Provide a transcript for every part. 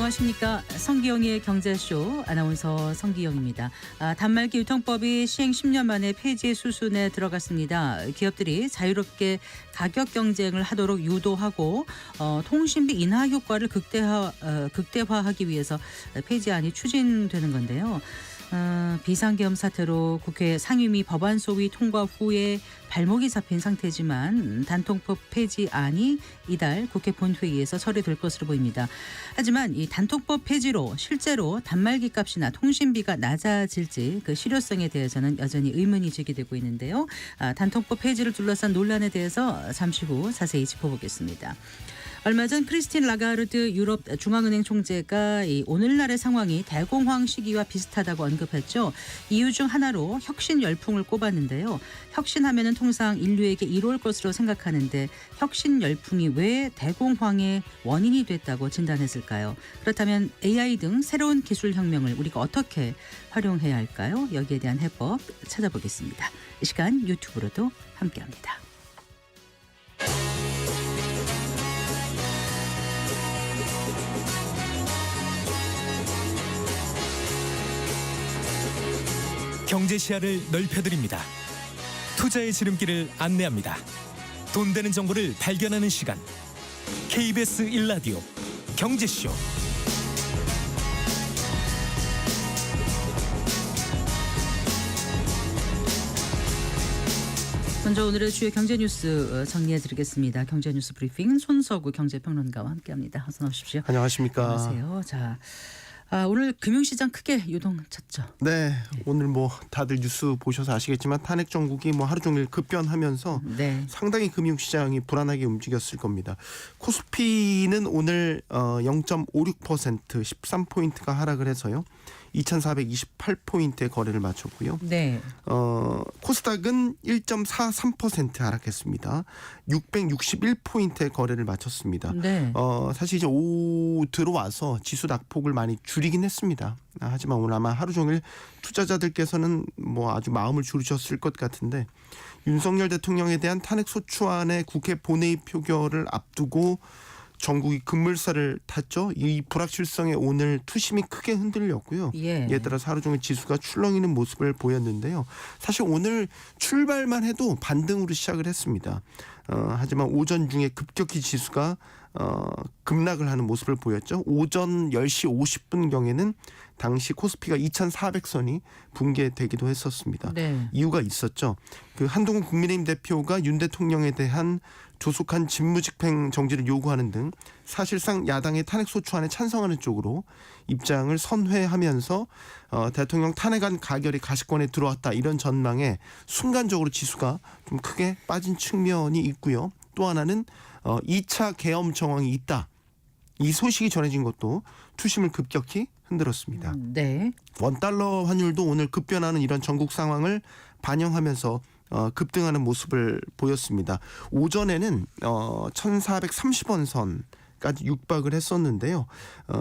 안녕하십니까. 성기영의 경제쇼 아나운서 성기영입니다. 단말기 유통법이 시행 10년 만에 폐지 수순에 들어갔습니다. 기업들이 자유롭게 가격 경쟁을 하도록 유도하고 통신비 인하 효과를 극대화하기 위해서 폐지안이 추진되는 건데요. 비상계엄 사태로 국회 상임위 법안 소위 통과 후에 발목이 잡힌 상태지만 단통법 폐지안이 이달 국회 본회의에서 처리될 것으로 보입니다. 하지만 이 단통법 폐지로 실제로 단말기 값이나 통신비가 낮아질지 그 실효성에 대해서는 여전히 의문이 제기되고 있는데요. 단통법 폐지를 둘러싼 논란에 대해서 잠시 후 자세히 짚어보겠습니다. 얼마 전 크리스틴 라가르드 유럽 중앙은행 총재가 이 오늘날의 상황이 대공황 시기와 비슷하다고 언급했죠. 이유 중 하나로 혁신 열풍을 꼽았는데요. 혁신하면은 통상 인류에게 이로울 것으로 생각하는데 혁신 열풍이 왜 대공황의 원인이 됐다고 진단했을까요? 그렇다면 AI 등 새로운 기술 혁명을 우리가 어떻게 활용해야 할까요? 여기에 대한 해법 찾아보겠습니다. 이 시간 유튜브로도 함께합니다. 경제 시야를 넓혀드립니다. 투자의 지름길을 안내합니다. 돈 되는 정보를 발견하는 시간. KBS 1라디오 경제쇼. 먼저 오늘의 주요 경제 뉴스 정리해드리겠습니다. 경제 뉴스 브리핑 손석우 경제평론가와 함께합니다. 어서 오십시오. 안녕하십니까. 안녕하세요. 자. 오늘 금융시장 크게 요동쳤죠. 네, 오늘 뭐 다들 뉴스 보셔서 아시겠지만 탄핵 정국이 뭐 하루 종일 급변하면서 상당히 금융시장이 불안하게 움직였을 겁니다. 코스피는 오늘 0.56% 13포인트가 하락을 해서요. 2,428포인트의 거래를 마쳤고요. 네. 코스닥은 1.43% 하락했습니다. 661포인트의 거래를 마쳤습니다. 네. 사실 이제 오후 들어와서 지수 낙폭을 많이 줄이긴 했습니다. 하지만 오늘 아마 하루 종일 투자자들께서는 뭐 아주 마음을 졸이셨을 것 같은데 윤석열 대통령에 대한 탄핵 소추안의 국회 본회의 표결을 앞두고 전국이 급물살을 탔죠. 이 불확실성에 오늘 투심이 크게 흔들렸고요. 이에 따라서 하루 종일 지수가 출렁이는 모습을 보였는데요. 사실 오늘 출발만 해도 반등으로 시작을 했습니다. 하지만 오전 중에 급격히 지수가 급락을 하는 모습을 보였죠. 오전 10시 50분경에는 당시 코스피가 2,400선이 붕괴되기도 했었습니다. 네. 이유가 있었죠. 그 한동훈 국민의힘 대표가 윤 대통령에 대한 조속한 직무집행 정지를 요구하는 등 사실상 야당의 탄핵소추안에 찬성하는 쪽으로 입장을 선회하면서 대통령 탄핵안 가결이 가시권에 들어왔다 이런 전망에 순간적으로 지수가 좀 크게 빠진 측면이 있고요. 또 하나는 2차 계엄 정황이 있다. 이 소식이 전해진 것도 투심을 급격히 흔들었습니다. 네. 원달러 환율도 오늘 급변하는 이런 전국 상황을 반영하면서 급등하는 모습을 보였습니다. 오전에는 1,430원 선까지 육박을 했었는데요.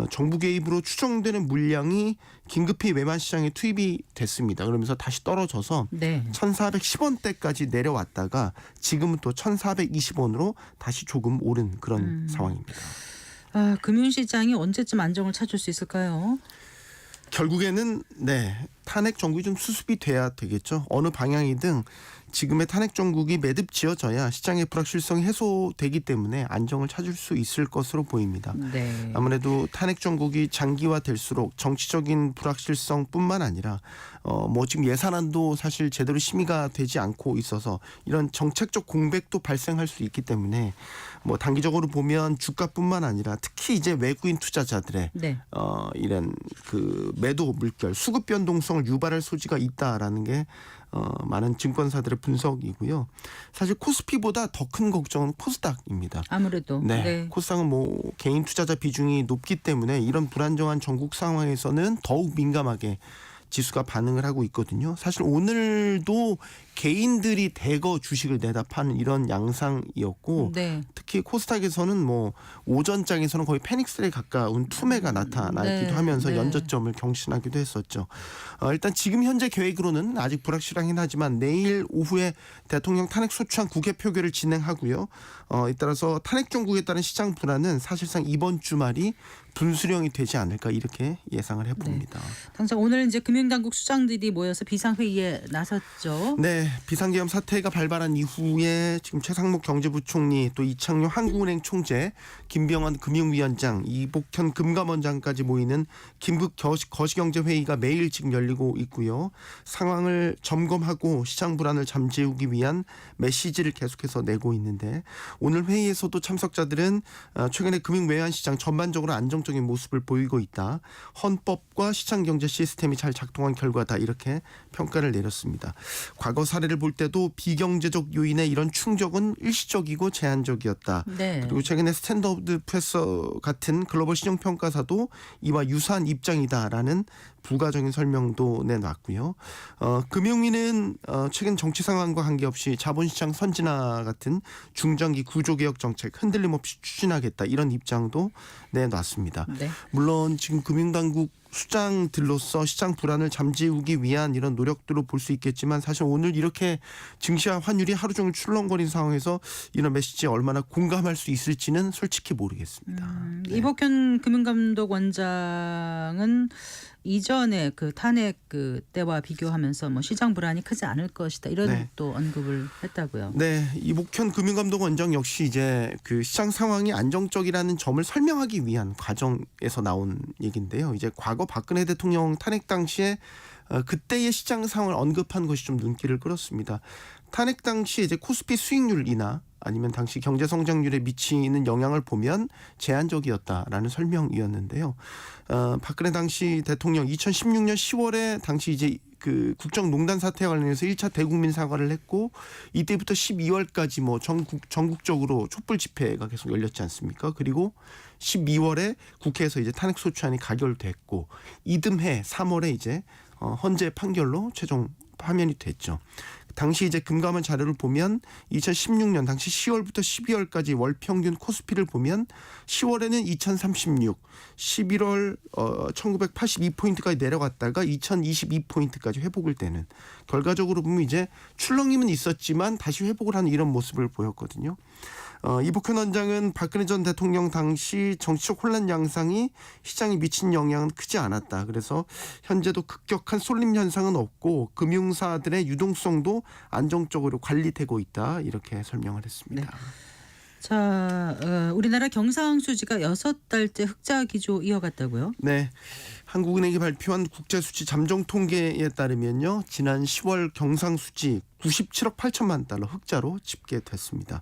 정부 개입으로 추정되는 물량이 긴급히 외환 시장에 투입이 됐습니다. 그러면서 다시 떨어져서 1,410원대까지 내려왔다가 지금은 또 1,420원으로 다시 조금 오른 그런 상황입니다. 금융시장이 언제쯤 안정을 찾을 수 있을까요? 결국에는 탄핵 정국이 좀 수습이 돼야 되겠죠. 어느 방향이든 지금의 탄핵 정국이 매듭 지어져야 시장의 불확실성이 해소되기 때문에 안정을 찾을 수 있을 것으로 보입니다. 네. 아무래도 탄핵 정국이 장기화될수록 정치적인 불확실성뿐만 아니라 뭐 지금 예산안도 사실 제대로 심의가 되지 않고 있어서 이런 정책적 공백도 발생할 수 있기 때문에 뭐 단기적으로 보면 주가뿐만 아니라 특히 이제 외국인 투자자들의 이런 그 매도 물결 수급 변동성을 유발할 소지가 있다라는 게 많은 증권사들의 분석이고요. 사실 코스피보다 더 큰 걱정은 코스닥입니다. 아무래도. 코스닥은 뭐 개인 투자자 비중이 높기 때문에 이런 불안정한 전국 상황에서는 더욱 민감하게 지수가 반응을 하고 있거든요. 사실 오늘도 개인들이 대거 주식을 내다 파는 이런 양상이었고 특히 코스닥에서는 뭐 오전장에서는 거의 패닉셀에 가까운 투매가 나타나기도 하면서 연저점을 경신하기도 했었죠. 일단 지금 현재 계획으로는 아직 불확실하긴 하지만 내일 오후에 대통령 탄핵소추안 국회 표결을 진행하고요. 이따라서 탄핵 정국에 따른 시장 불안은 사실상 이번 주말이 분수령이 되지 않을까 이렇게 예상을 해봅니다. 당장 오늘 이제 금융당국 수장들이 모여서 비상회의에 나섰죠. 네, 비상계엄 사태가 발발한 이후에 지금 최상목 경제부총리 또 이창용 한국은행 총재, 김병완 금융위원장, 이복현 금감원장까지 모이는 긴급 거시경제회의가 매일 지금 열리고 있고요. 상황을 점검하고 시장 불안을 잠재우기 위한 메시지를 계속해서 내고 있는데 오늘 회의에서도 참석자들은 최근에 금융외환시장 전반적으로 안정적인 모습을 보이고 있다. 헌법과 시장경제 시스템이 잘 작동한 결과다. 이렇게 평가를 내렸습니다. 과거 사례를 볼 때도 비경제적 요인의 이런 충격은 일시적이고 제한적이었다. 네. 그리고 최근에 스탠더드 프레서 같은 글로벌 신용평가사도 이와 유사한 입장이다라는 부가적인 설명도 내놨고요. 금융위는 최근 정치 상황과 관계없이 자본시장 선진화 같은 중장기 구조개혁 정책 흔들림 없이 추진하겠다 이런 입장도 내놨습니다. 네. 물론 지금 금융당국 수장들로서 시장 불안을 잠재우기 위한 이런 노력들로 볼 수 있겠지만 사실 오늘 이렇게 증시와 환율이 하루 종일 출렁거린 상황에서 이런 메시지에 얼마나 공감할 수 있을지는 솔직히 모르겠습니다. 네. 이복현 금융감독 원장은 이전에 그 탄핵 그 때와 비교하면서 뭐 시장 불안이 크지 않을 것이다 이런 네. 또 언급을 했다고요. 네, 이복현 금융감독 원장 역시 이제 그 시장 상황이 안정적이라는 점을 설명하기 위한 과정에서 나온 얘기인데요. 이제 과거 박근혜 대통령 탄핵 당시에 그때의 시장 상황을 언급한 것이 좀 눈길을 끌었습니다. 탄핵 당시 이제 코스피 수익률이나 아니면 당시 경제 성장률에 미치는 영향을 보면 제한적이었다라는 설명이었는데요. 박근혜 당시 대통령 2016년 10월에 당시 이제 그 국정농단 사태와 관련해서 1차 대국민 사과를 했고 이때부터 12월까지 뭐 전국적으로 촛불 집회가 계속 열렸지 않습니까? 그리고 12월에 국회에서 이제 탄핵 소추안이 가결됐고 이듬해 3월에 이제 헌재 판결로 최종 파면이 됐죠. 당시 이제 금감원 자료를 보면 2016년 당시 10월부터 12월까지 월 평균 코스피를 보면 10월에는 2036, 11월 1982포인트까지 내려갔다가 2022포인트까지 회복을 되는 결과적으로 보면 이제 출렁임은 있었지만 다시 회복을 하는 이런 모습을 보였거든요. 이복현 원장은 박근혜 전 대통령 당시 정치적 혼란 양상이 시장에 미친 영향은 크지 않았다. 그래서 현재도 급격한 쏠림 현상은 없고 금융사들의 유동성도 안정적으로 관리되고 있다. 이렇게 설명을 했습니다. 네. 자, 우리나라 경상수지가 6달째 흑자 기조 이어갔다고요? 네. 한국은행이 발표한 국제수지 잠정 통계에 따르면요. 지난 10월 경상수지 97억 8천만 달러 흑자로 집계됐습니다.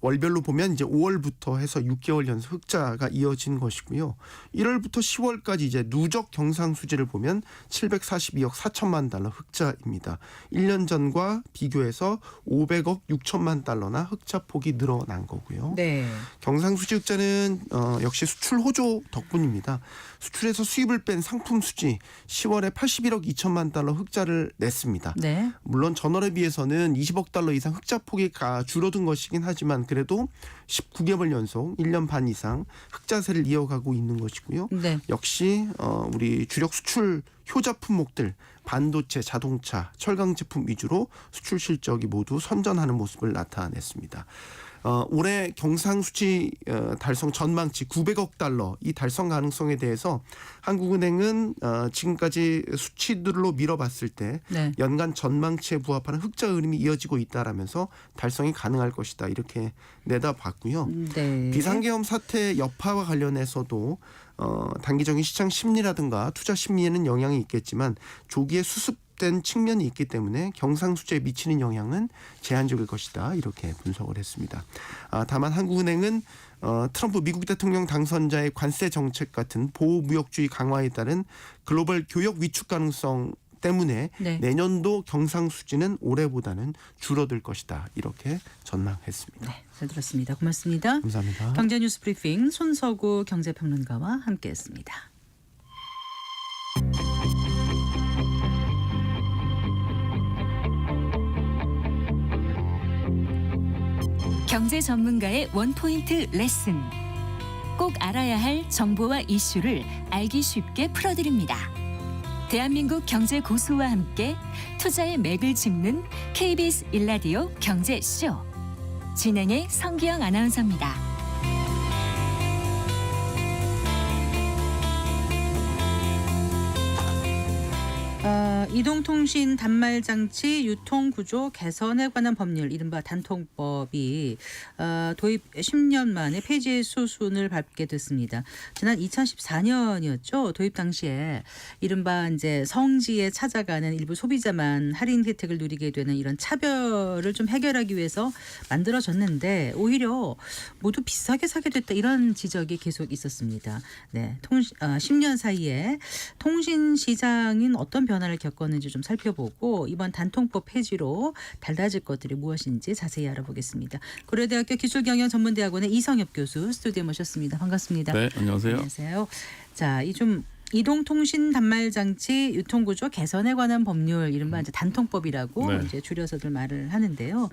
월별로 보면 이제 5월부터 해서 6개월 연속 흑자가 이어진 것이고요. 1월부터 10월까지 이제 누적 경상수지를 보면 742억 4천만 달러 흑자입니다. 1년 전과 비교해서 500억 6천만 달러나 흑자폭이 늘어난 거고요. 네. 경상수지 흑자는 역시 수출 호조 덕분입니다. 수출에서 수입을 뺀 상품 수지 10월에 81억 2천만 달러 흑자를 냈습니다. 네. 물론 전월에 비해서는 20억 달러 이상 흑자폭이 줄어든 것이긴 하지만 그래도 19개월 연속 1년 반 이상 흑자세를 이어가고 있는 것이고요. 네. 역시 우리 주력 수출 효자 품목들 반도체, 자동차, 철강 제품 위주로 수출 실적이 모두 선전하는 모습을 나타냈습니다. 올해 경상수지 달성 전망치 900억 달러 이 달성 가능성에 대해서 한국은행은 지금까지 수치들로 밀어봤을 때 네. 연간 전망치에 부합하는 흑자 흐름이 이어지고 있다라면서 달성이 가능할 것이다 이렇게 내다봤고요. 네. 비상계엄 사태 여파와 관련해서도 단기적인 시장 심리라든가 투자 심리에는 영향이 있겠지만 조기에 수습된 측면이 있기 때문에 경상수지에 미치는 영향은 제한적일 것이다 이렇게 분석을 했습니다. 다만 한국은행은 트럼프 미국 대통령 당선자의 관세 정책 같은 보호무역주의 강화에 따른 글로벌 교역 위축 가능성 때문에 네. 내년도 경상수지는 올해보다는 줄어들 것이다 이렇게 전망했습니다. 네, 잘 들었습니다. 고맙습니다. 감사합니다. 경제뉴스 브리핑 손서구 경제평론가와 함께했습니다. 경제 전문가의 원포인트 레슨. 꼭 알아야 할 정보와 이슈를 알기 쉽게 풀어드립니다. 대한민국 경제 고수와 함께 투자의 맥을 짚는 KBS 일라디오 경제쇼. 진행의 성기영 아나운서입니다. 이동통신 단말장치 유통구조 개선에 관한 법률 이른바 단통법이 도입 10년 만에 폐지 수순을 밟게 됐습니다. 지난 2014년이었죠. 도입 당시에 이른바 이제 성지에 찾아가는 일부 소비자만 할인 혜택을 누리게 되는 이런 차별을 좀 해결하기 위해서 만들어졌는데 오히려 모두 비싸게 사게 됐다 이런 지적이 계속 있었습니다. 네, 10년 사이에 통신 시장인 어떤 변화를 겪었는지 좀 살펴보고 이번 단통법 폐지로 달라질 것들이 무엇인지 자세히 알아보겠습니다. 고려대학교 기술경영전문대학원의 이성엽 교수 스튜디오에 모셨습니다. 반갑습니다. 네, 안녕하세요. 안녕하세요. 자, 이 좀 이동통신 단말장치 유통구조 개선에 관한 법률 이른바 이제 단통법이라고 네. 이제 줄여서들 말을 하는데요.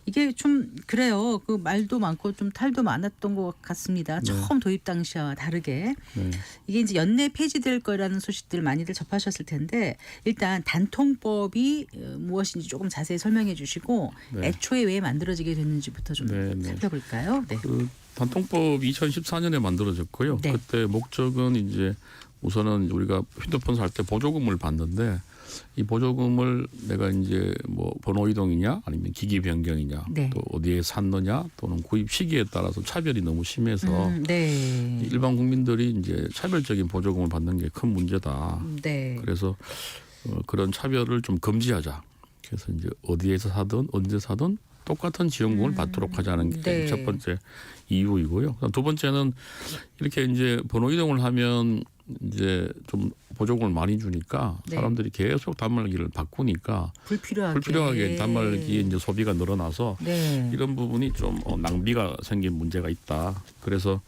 이게 좀 그래요. 그 말도 많고 좀 탈도 많았던 것 같습니다. 처음 도입 당시와 다르게 네. 이게 이제 연내 폐지될 거라는 소식들 많이들 접하셨을 텐데 일단 단통법이 무엇인지 조금 자세히 설명해 주시고 네. 애초에 왜 만들어지게 됐는지부터 좀 네, 네. 살펴볼까요? 네. 그 단통법 2014년에 만들어졌고요. 네. 그때 목적은 이제 우선은 우리가 휴대폰 살 때 보조금을 받는데 이 보조금을 내가 이제 뭐 번호 이동이냐 아니면 기기 변경이냐 네. 또 어디에 샀느냐 또는 구입 시기에 따라서 차별이 너무 심해서 네. 일반 국민들이 이제 차별적인 보조금을 받는 게 큰 문제다. 네. 그래서 그런 차별을 좀 금지하자. 그래서 이제 어디에서 사든 언제 사든 똑같은 지원금을 받도록 하자는 게 네. 첫 번째 이유이고요. 두 번째는 이렇게 이제 번호 이동을 하면 이제 좀 보조금을 많이 주니까 네. 사람들이 계속 단말기를 바꾸니까 불필요하게 단말기 이제 소비가 늘어나서 네. 이런 부분이 좀 낭비가 생긴 문제가 있다. 그래서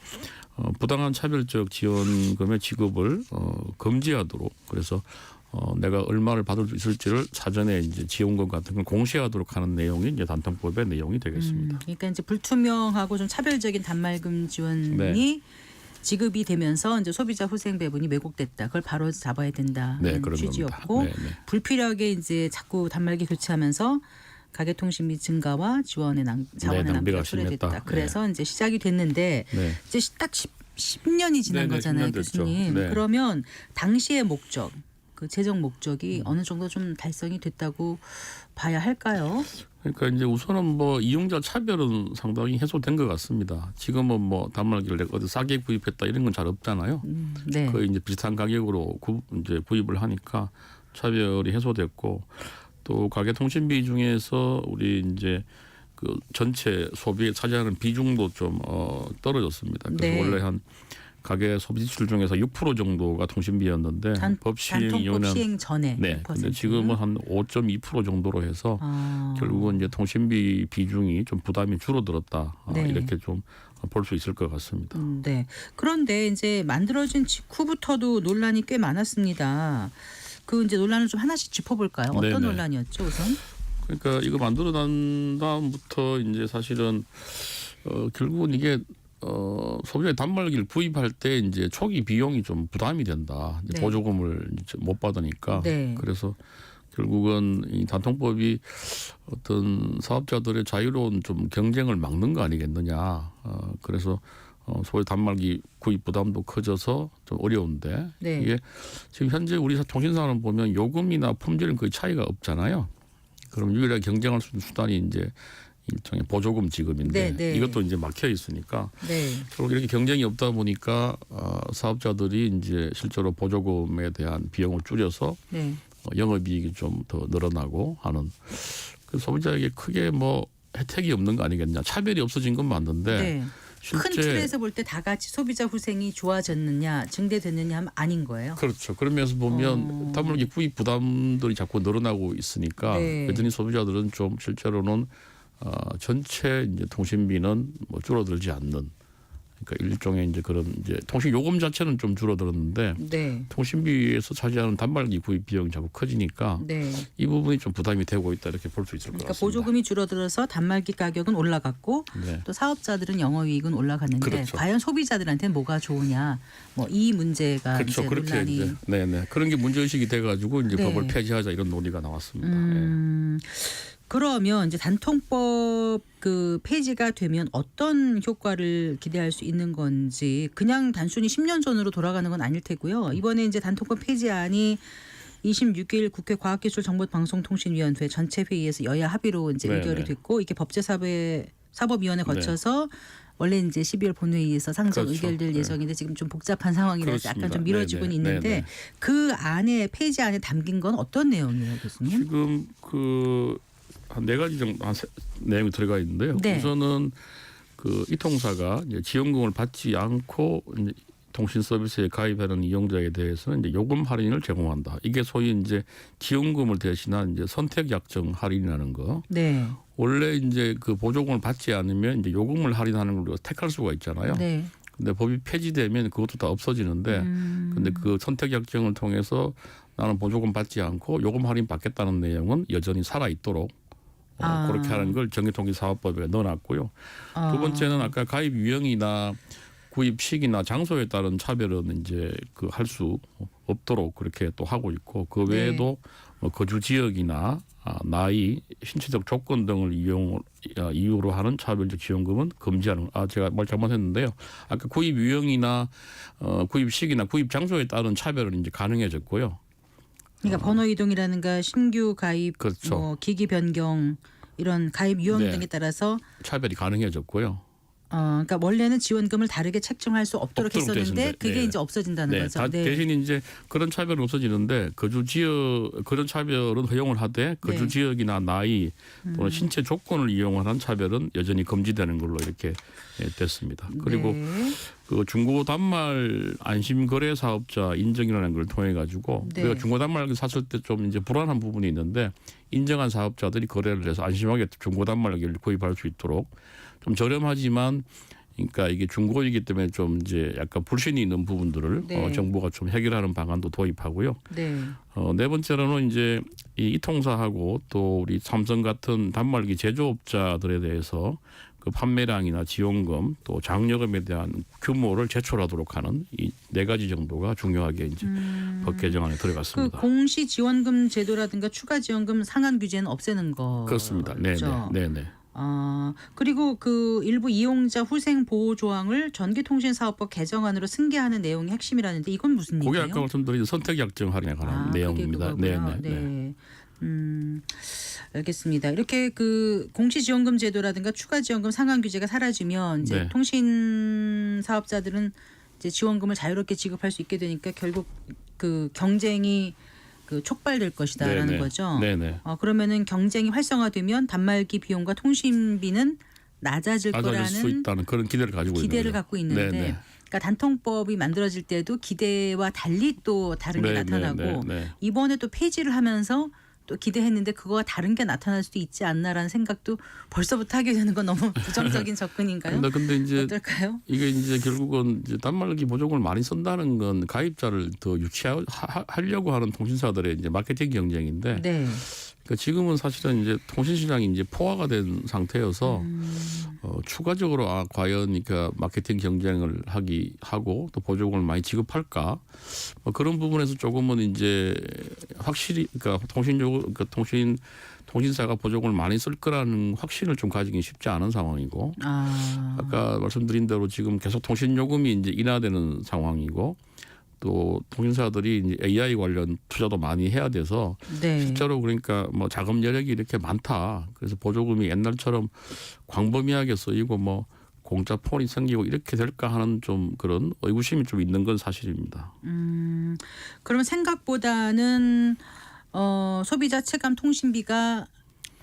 부당한 차별적 지원금의 지급을 금지하도록 그래서 내가 얼마를 받을 수 있을지를 사전에 이제 지원금 같은 걸 공시하도록 하는 내용이 이제 단통법의 내용이 되겠습니다. 그러니까 이제 불투명하고 좀 차별적인 단말금 지원이 네. 지급이 되면서 이제 소비자 후생 배분이 왜곡됐다. 그걸 바로 잡아야 된다는 네, 그런 취지였고 겁니다. 네, 네. 불필요하게 이제 자꾸 단말기 교체하면서 가계통신비 증가와 지원의 자원의 낭비가 낭비가 초래됐다. 심했다. 그래서 이제 시작이 됐는데 네. 이제 딱 10년이 지난 네, 네, 거잖아요, 10년 됐죠. 교수님. 네. 그러면 당시의 목적, 그 재정 목적이 어느 정도 좀 달성이 됐다고 봐야 할까요? 그러니까 이제 우선은 뭐 이용자 차별은 상당히 해소된 것 같습니다. 지금은 뭐 단말기를 내가 어디 싸게 구입했다 이런 건 잘 없잖아요. 네. 거의 이제 비슷한 가격으로 이제 구입을 하니까 차별이 해소됐고 또 가계통신비 중에서 우리 이제 그 전체 소비에 차지하는 비중도 좀 떨어졌습니다. 그래서 네. 원래 한 가계 소비 지출 중에서 6% 정도가 통신비였는데 법 시행 단통법 이후는 시행 전에 네, 근데 지금은 한 5.2% 정도로 해서 결국은 이제 통신비 비중이 좀 부담이 줄어들었다 네. 이렇게 좀 볼 수 있을 것 같습니다. 네. 그런데 이제 만들어진 직후부터도 논란이 꽤 많았습니다. 그 이제 논란을 좀 하나씩 짚어볼까요? 어떤 네네. 논란이었죠, 우선? 그러니까 이거 만들어 난 다음부터 이제 사실은 결국은 이게 소비자 단말기를 구입할 때 이제 초기 비용이 좀 부담이 된다. 이제 네. 보조금을 이제 못 받으니까. 네. 그래서 결국은 이 단통법이 어떤 사업자들의 자유로운 좀 경쟁을 막는 거 아니겠느냐. 그래서 소위 단말기 구입 부담도 커져서 좀 어려운데 네. 이게 지금 현재 우리 통신사는 보면 요금이나 품질은 거의 차이가 없잖아요. 그럼 유일하게 경쟁할 수 있는 수단이 이제 일종의 보조금 지급인데 네, 네. 이것도 이제 막혀 있으니까 네. 결국 이렇게 경쟁이 없다 보니까 사업자들이 이제 실제로 보조금에 대한 비용을 줄여서 네. 영업이익이 좀 더 늘어나고 하는 그 소비자에게 크게 뭐 혜택이 없는 거 아니겠냐. 차별이 없어진 건 맞는데 네. 큰 실제 틀에서 볼 때 다 같이 소비자 후생이 좋아졌느냐, 증대됐느냐 하면 아닌 거예요. 그렇죠. 그런 면에서 보면 단말기 구입 부담들이 자꾸 늘어나고 있으니까 네. 여전히 소비자들은 좀 실제로는 전체 이제 통신비는 뭐 줄어들지 않는 그러니까 일종의 이제 그런 이제 통신 요금 자체는 좀 줄어들었는데 네. 통신비에서 차지하는 단말기 구입 비용이 자꾸 커지니까 네. 이 부분이 좀 부담이 되고 있다 이렇게 볼 수 있을 것 그러니까 같습니다. 보조금이 줄어들어서 단말기 가격은 올라갔고 네. 또 사업자들은 영업이익은 올라갔는데 그렇죠. 과연 소비자들한테는 뭐가 좋으냐 뭐 이 문제가 그렇죠. 이제 그렇게 논란이 이제 네네 그런 게 문제 의식이 돼가지고 이제 네. 법을 폐지하자 이런 논의가 나왔습니다. 네. 그러면 이제 단통법 그 폐지가 되면 어떤 효과를 기대할 수 있는 건지 그냥 단순히 10년 전으로 돌아가는 건 아닐 테고요. 이번에 이제 단통법 폐지안이 26일 국회 과학기술정보방송통신위원회 전체 회의에서 여야 합의로 이제 네, 의결이 네. 됐고 이게 법제사법위원회 거쳐서 원래 이제 12월 본회의에서 상정 그렇죠. 의결될 네. 예정인데 지금 좀 복잡한 상황이라서 약간 그렇습니다. 좀 미뤄지고는 네, 네. 있는데 네, 네. 그 안에 폐지 안에 담긴 건 어떤 내용이에요, 교수님? 지금 그 한 4가지 정도 내용이 들어가 있는데요. 네. 우선은 그 이 통사가 이제 지원금을 받지 않고 이제 통신 서비스에 가입하는 이용자에 대해서는 이제 요금 할인을 제공한다. 이게 소위 이제 지원금을 대신한 이제 선택 약정 할인이라는 거. 네. 원래 이제 그 보조금을 받지 않으면 이제 요금을 할인하는 걸 우리가 택할 수가 있잖아요. 네. 근데 법이 폐지되면 그것도 다 없어지는데 근데 그 선택 약정을 통해서 나는 보조금 받지 않고 요금 할인 받겠다는 내용은 여전히 살아 있도록 그렇게 하는 걸 전기통신사업법에 넣어놨고요. 두 번째는 아까 가입 유형이나 구입 시기나 장소에 따른 차별은 이제 그 할 수 없도록 그렇게 또 하고 있고 그 외에도 뭐 거주 지역이나 나이, 신체적 조건 등을 이유로 하는 차별적 지원금은 금지하는. 제가 말 잘못했는데요. 아까 구입 유형이나 구입 시기나 구입 장소에 따른 차별은 이제 가능해졌고요. 그러니까 번호 이동이라든가 신규 가입, 그렇죠. 뭐 기기 변경 이런 가입 유형 네. 등에 따라서 차별이 가능해졌고요. 그러니까 원래는 지원금을 다르게 책정할 수 없도록 없도록 했었는데 됐는데, 그게 네. 이제 없어진다는 네, 거죠. 대신 이제 그런 차별은 없어지는데 거주 지역 그런 차별은 허용을 하되 거주 네. 지역이나 나이 또는 신체 조건을 이용하는 차별은 여전히 금지되는 걸로 이렇게 됐습니다. 그리고 네. 그 중고 단말 안심 거래 사업자 인정이라는 걸 통해 가지고 네. 우리가 중고 단말기 샀을 때 좀 이제 불안한 부분이 있는데 인정한 사업자들이 거래를 해서 안심하게 중고 단말기를 구입할 수 있도록 좀 저렴하지만 그러니까 이게 중고이기 때문에 좀 이제 약간 불신이 있는 부분들을 네. 정부가 좀 해결하는 방안도 도입하고요. 네. 네 번째로는 이제 이 통사하고 또 우리 삼성 같은 단말기 제조업자들에 대해서 그 판매량이나 지원금 또 장려금에 대한 규모를 제출하도록 하는 이 4가지 정도가 중요하게 이제 법 개정안에 그 들어갔습니다. 공시 지원금 제도라든가 추가 지원금 상한 규제는 없애는 거. 그렇습니다. 네, 네, 네. 그리고 그 일부 이용자 후생 보호 조항을 전기통신사업법 개정안으로 승계하는 내용이 핵심이라는데 이건 무슨 그게 얘기예요? 아까 말씀드린 선택 약정 할인에 관한 내용입니다. 그게 그거고요. 네. 알겠습니다. 이렇게 그 공시 지원금 제도라든가 추가 지원금 상한 규제가 사라지면 이제 네. 통신 사업자들은 이제 지원금을 자유롭게 지급할 수 있게 되니까 결국 그 경쟁이 그 촉발될 것이다라는 네네. 거죠. 네네. 그러면은 경쟁이 활성화되면 단말기 비용과 통신비는 낮아질 낮아질 수 거라는 있다는 그런 기대를 가지고 있는 기대를 거죠. 갖고 있는데 네네. 그러니까 단통법이 만들어질 때도 기대와 달리 또 다른 게 네, 나타나고 네, 네, 네. 이번에 또 폐지를 하면서 또 기대했는데 그거와 다른 게 나타날 수도 있지 않나라는 생각도 벌써부터 하게 되는 건 너무 부정적인 접근인가요? 근데 이제 어떨까요? 이게 이제 결국은 이제 단말기 보조금을 많이 쓴다는 건 가입자를 더 유치하려고 하는 통신사들의 이제 마케팅 경쟁인데 네. 그러니까 지금은 사실은 이제 통신 시장이 이제 포화가 된 상태여서 추가적으로 과연 그러니까 마케팅 경쟁을 하고 또 보조금을 많이 지급할까 그런 부분에서 조금은 이제 확실히 그러니까 통신사가 보조금을 많이 쓸 거라는 확신을 좀 가지기 쉽지 않은 상황이고 아까 말씀드린 대로 지금 계속 통신 요금이 이제 인하되는 상황이고 또 통신사들이 이제 AI 관련 투자도 많이 해야 돼서 네. 실제로 그러니까 뭐 자금 여력이 이렇게 많다. 그래서 보조금이 옛날처럼 광범위하게 쓰이고 뭐 공짜 폰이 생기고 이렇게 될까 하는 좀 그런 의구심이 좀 있는 건 사실입니다. 그러면 생각보다는 소비자 체감 통신비가